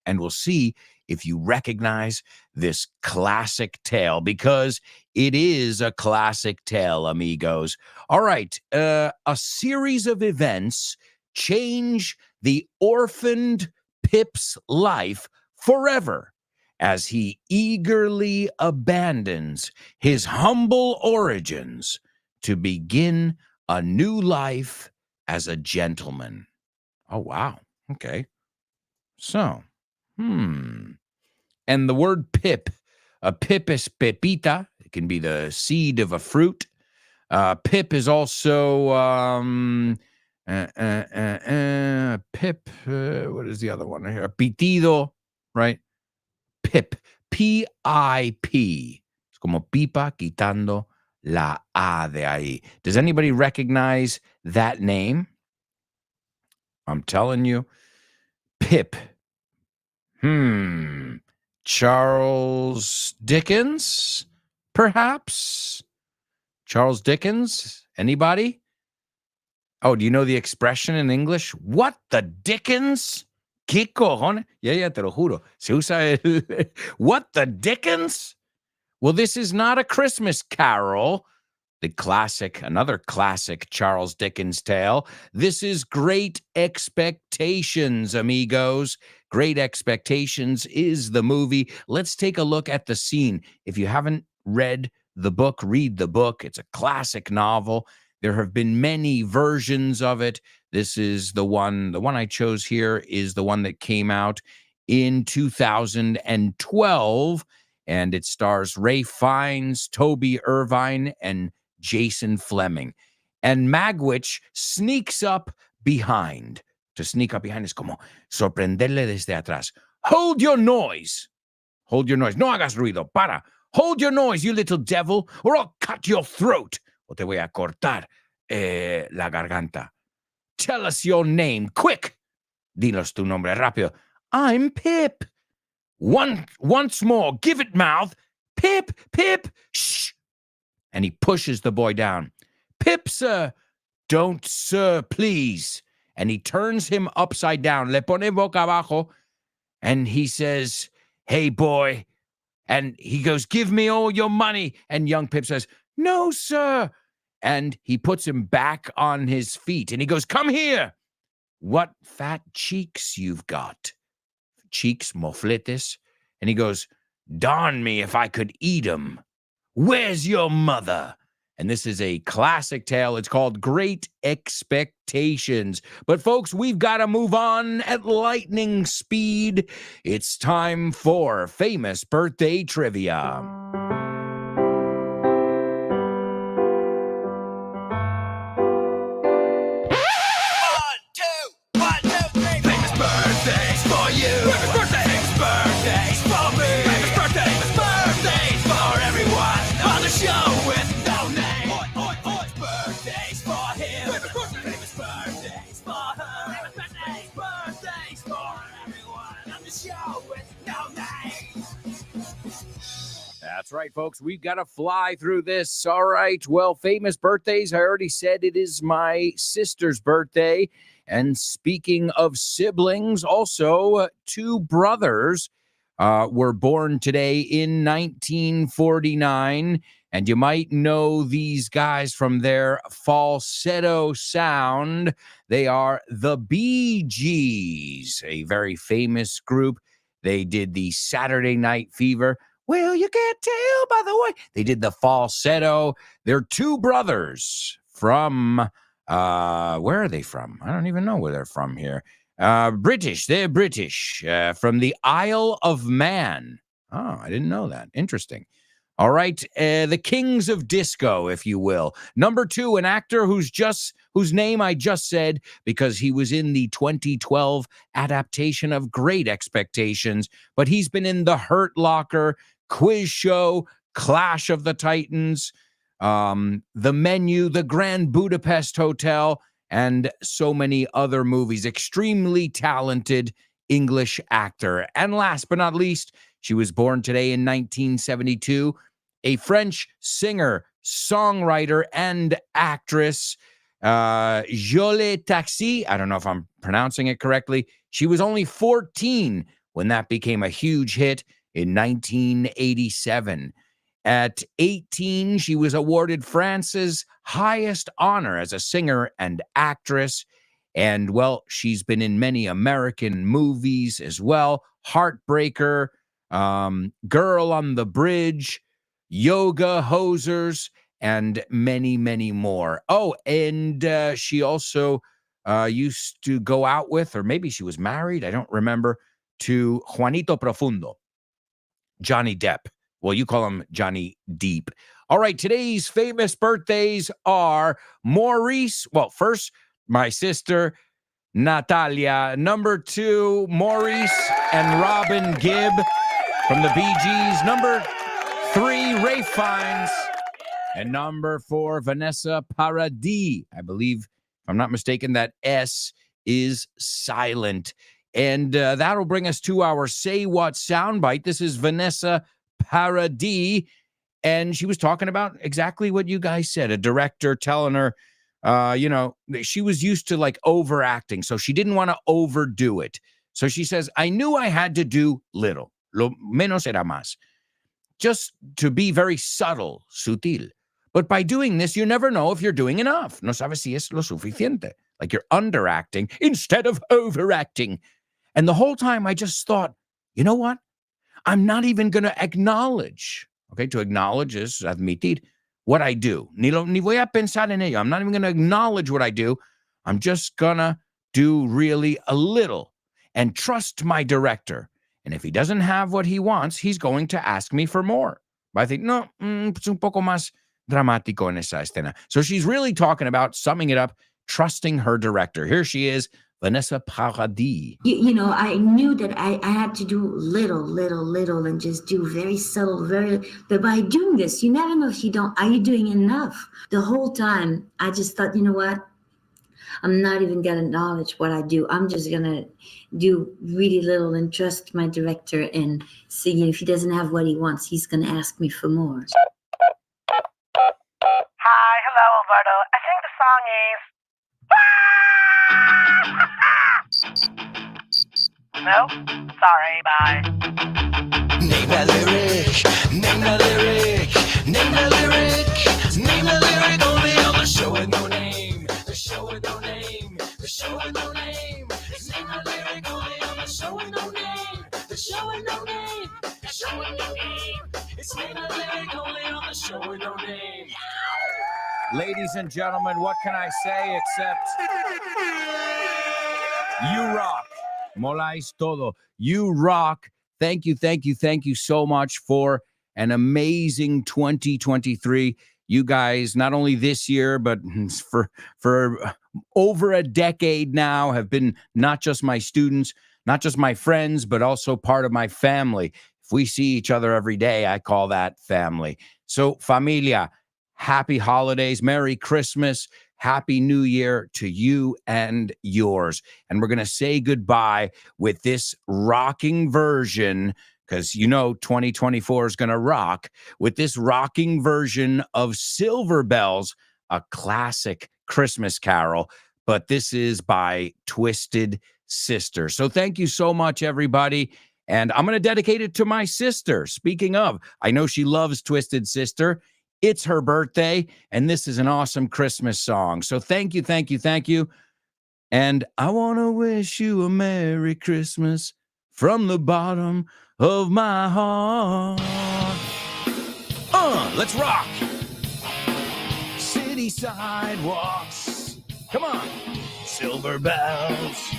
and we'll see if you recognize this classic tale, because it is a classic tale, amigos. All right. A series of events change the orphaned Pip's life forever, as he eagerly abandons his humble origins to begin a new life as a gentleman. Oh, wow. Okay. So, and the word pip, a pip is pepita. It can be the seed of a fruit. Pip is also, pip, what is the other one here? Pitido, right? Pip, P-I-P. Es como pipa quitando la A de ahí. Does anybody recognize that name? I'm telling you. Pip. Charles Dickens, perhaps? Charles Dickens? Anybody? Oh, do you know the expression in English? What the Dickens? ¿Qué cojones? Yeah, te lo juro. Se usa el, what the Dickens? Well, this is not a Christmas Carol, the classic, another classic Charles Dickens tale. This is Great Expectations, amigos. Great Expectations is the movie. Let's take a look at the scene. If you haven't read the book, read the book. It's a classic novel. There have been many versions of it. This is the one I chose here is the one that came out in 2012, and it stars Ray Fiennes, Toby Irvine, and Jason Fleming. And Magwitch sneaks up behind. To sneak up behind is como sorprenderle desde atrás. Hold your noise. Hold your noise. No hagas ruido. Para. Hold your noise, you little devil, or I'll cut your throat. O te voy a cortar la garganta. Tell us your name, quick. Dinos tu nombre, rápido. I'm Pip. Once more, give it mouth. Pip, Pip, shh. And he pushes the boy down. Pip, sir. Don't, sir, please. And he turns him upside down. Le pone boca abajo. And he says, hey, boy. And he goes, give me all your money. And young Pip says, no, sir. And he puts him back on his feet. And he goes, come here. What fat cheeks you've got. Cheeks, mofletes. And he goes, darn me if I could eat 'em. Where's your mother? And this is a classic tale. It's called Great Expectations. But folks, we've got to move on at lightning speed. It's time for famous birthday trivia. That's right, folks. We've got to fly through this. All right. Well, famous birthdays. I already said it is my sister's birthday. And speaking of siblings, also two brothers were born today in 1949. And you might know these guys from their falsetto sound. They are the Bee Gees, a very famous group. They did the Saturday Night Fever. Well, you can't tell by the way. They did the falsetto. They're two brothers from, where are they from? I don't even know where they're from here. British. They're British, from the Isle of Man. Oh, I didn't know that. Interesting. All right, the kings of disco, if you will. Number 2, an actor whose name I just said because he was in the 2012 adaptation of Great Expectations, but he's been in The Hurt Locker, Quiz Show, Clash of the Titans, The Menu, The Grand Budapest Hotel, and so many other movies. Extremely talented English actor. And last but not least, she was born today in 1972, a French singer, songwriter, and actress, Jolie Taxi. I don't know if I'm pronouncing it correctly. She was only 14 when that became a huge hit in 1987. At 18, she was awarded France's highest honor as a singer and actress. And, well, she's been in many American movies as well. Heartbreaker, Girl on the Bridge, Yoga Hosers, and many, many more. Oh, and she also used to go out with, or maybe she was married, I don't remember, to Juanito Profundo, Johnny Depp. Well, you call him Johnny Deep. All right, today's famous birthdays are Maurice. Well, first, my sister, Natalia. Number 2, Maurice and Robin Gibb from the Bee Gees. Number 3, Ray Fiennes. And number 4, Vanessa Paradis. I believe, if I'm not mistaken, that S is silent. And that'll bring us to our Say What soundbite. This is Vanessa Paradis. And she was talking about exactly what you guys said. A director telling her, she was used to like overacting. So she didn't want to overdo it. So she says, I knew I had to do little. Lo menos era más. Just to be very subtle, sutil. But by doing this, you never know if you're doing enough. No sabes si es lo suficiente. Like you're underacting instead of overacting. And the whole time I just thought, you know what? I'm not even going to acknowledge. Okay, to acknowledge is admitir what I do. Ni voy a pensar en ello. I'm not even going to acknowledge what I do. I'm just going to do really a little and trust my director. And if he doesn't have what he wants, he's going to ask me for more. But I think, no, es un poco más dramático en esa escena. So she's really talking about, summing it up, trusting her director. Here she is, Vanessa Paradis. I knew that I had to do little, and just do very subtle, but by doing this, you never know if are you doing enough? The whole time, I just thought, you know what? I'm not even going to acknowledge what I do. I'm just going to do really little and trust my director and see if he doesn't have what he wants, he's going to ask me for more. Hi, hello, Alberto. I think the song is... No? Sorry, bye. Name that lyric, name that lyric, name that lyric, name that lyric only on the show with no name. The show with no name, the show with no name. Name that lyric only on the show with no name. The show with no name, the show with no name. It's name that lyric only on the show with no name. Ladies and gentlemen, what can I say except you rock. Molais todo. You rock. Thank you so much for an amazing 2023. You guys, not only this year, but for over a decade now, have been not just my students, not just my friends, but also part of my family. If we see each other every day, I call that family. So, familia, happy holidays, Merry Christmas, Happy New Year to you and yours. And we're going to say goodbye with this rocking version, because 2024 is going to rock, with this rocking version of Silver Bells, a classic Christmas carol. But this is by Twisted Sister. So thank you so much, everybody. And I'm going to dedicate it to my sister. Speaking of, I know she loves Twisted Sister. It's her birthday, and this is an awesome Christmas song. So thank you, thank you, thank you. And I want to wish you a Merry Christmas from the bottom of my heart. Let's rock. City sidewalks. Come on. Silver bells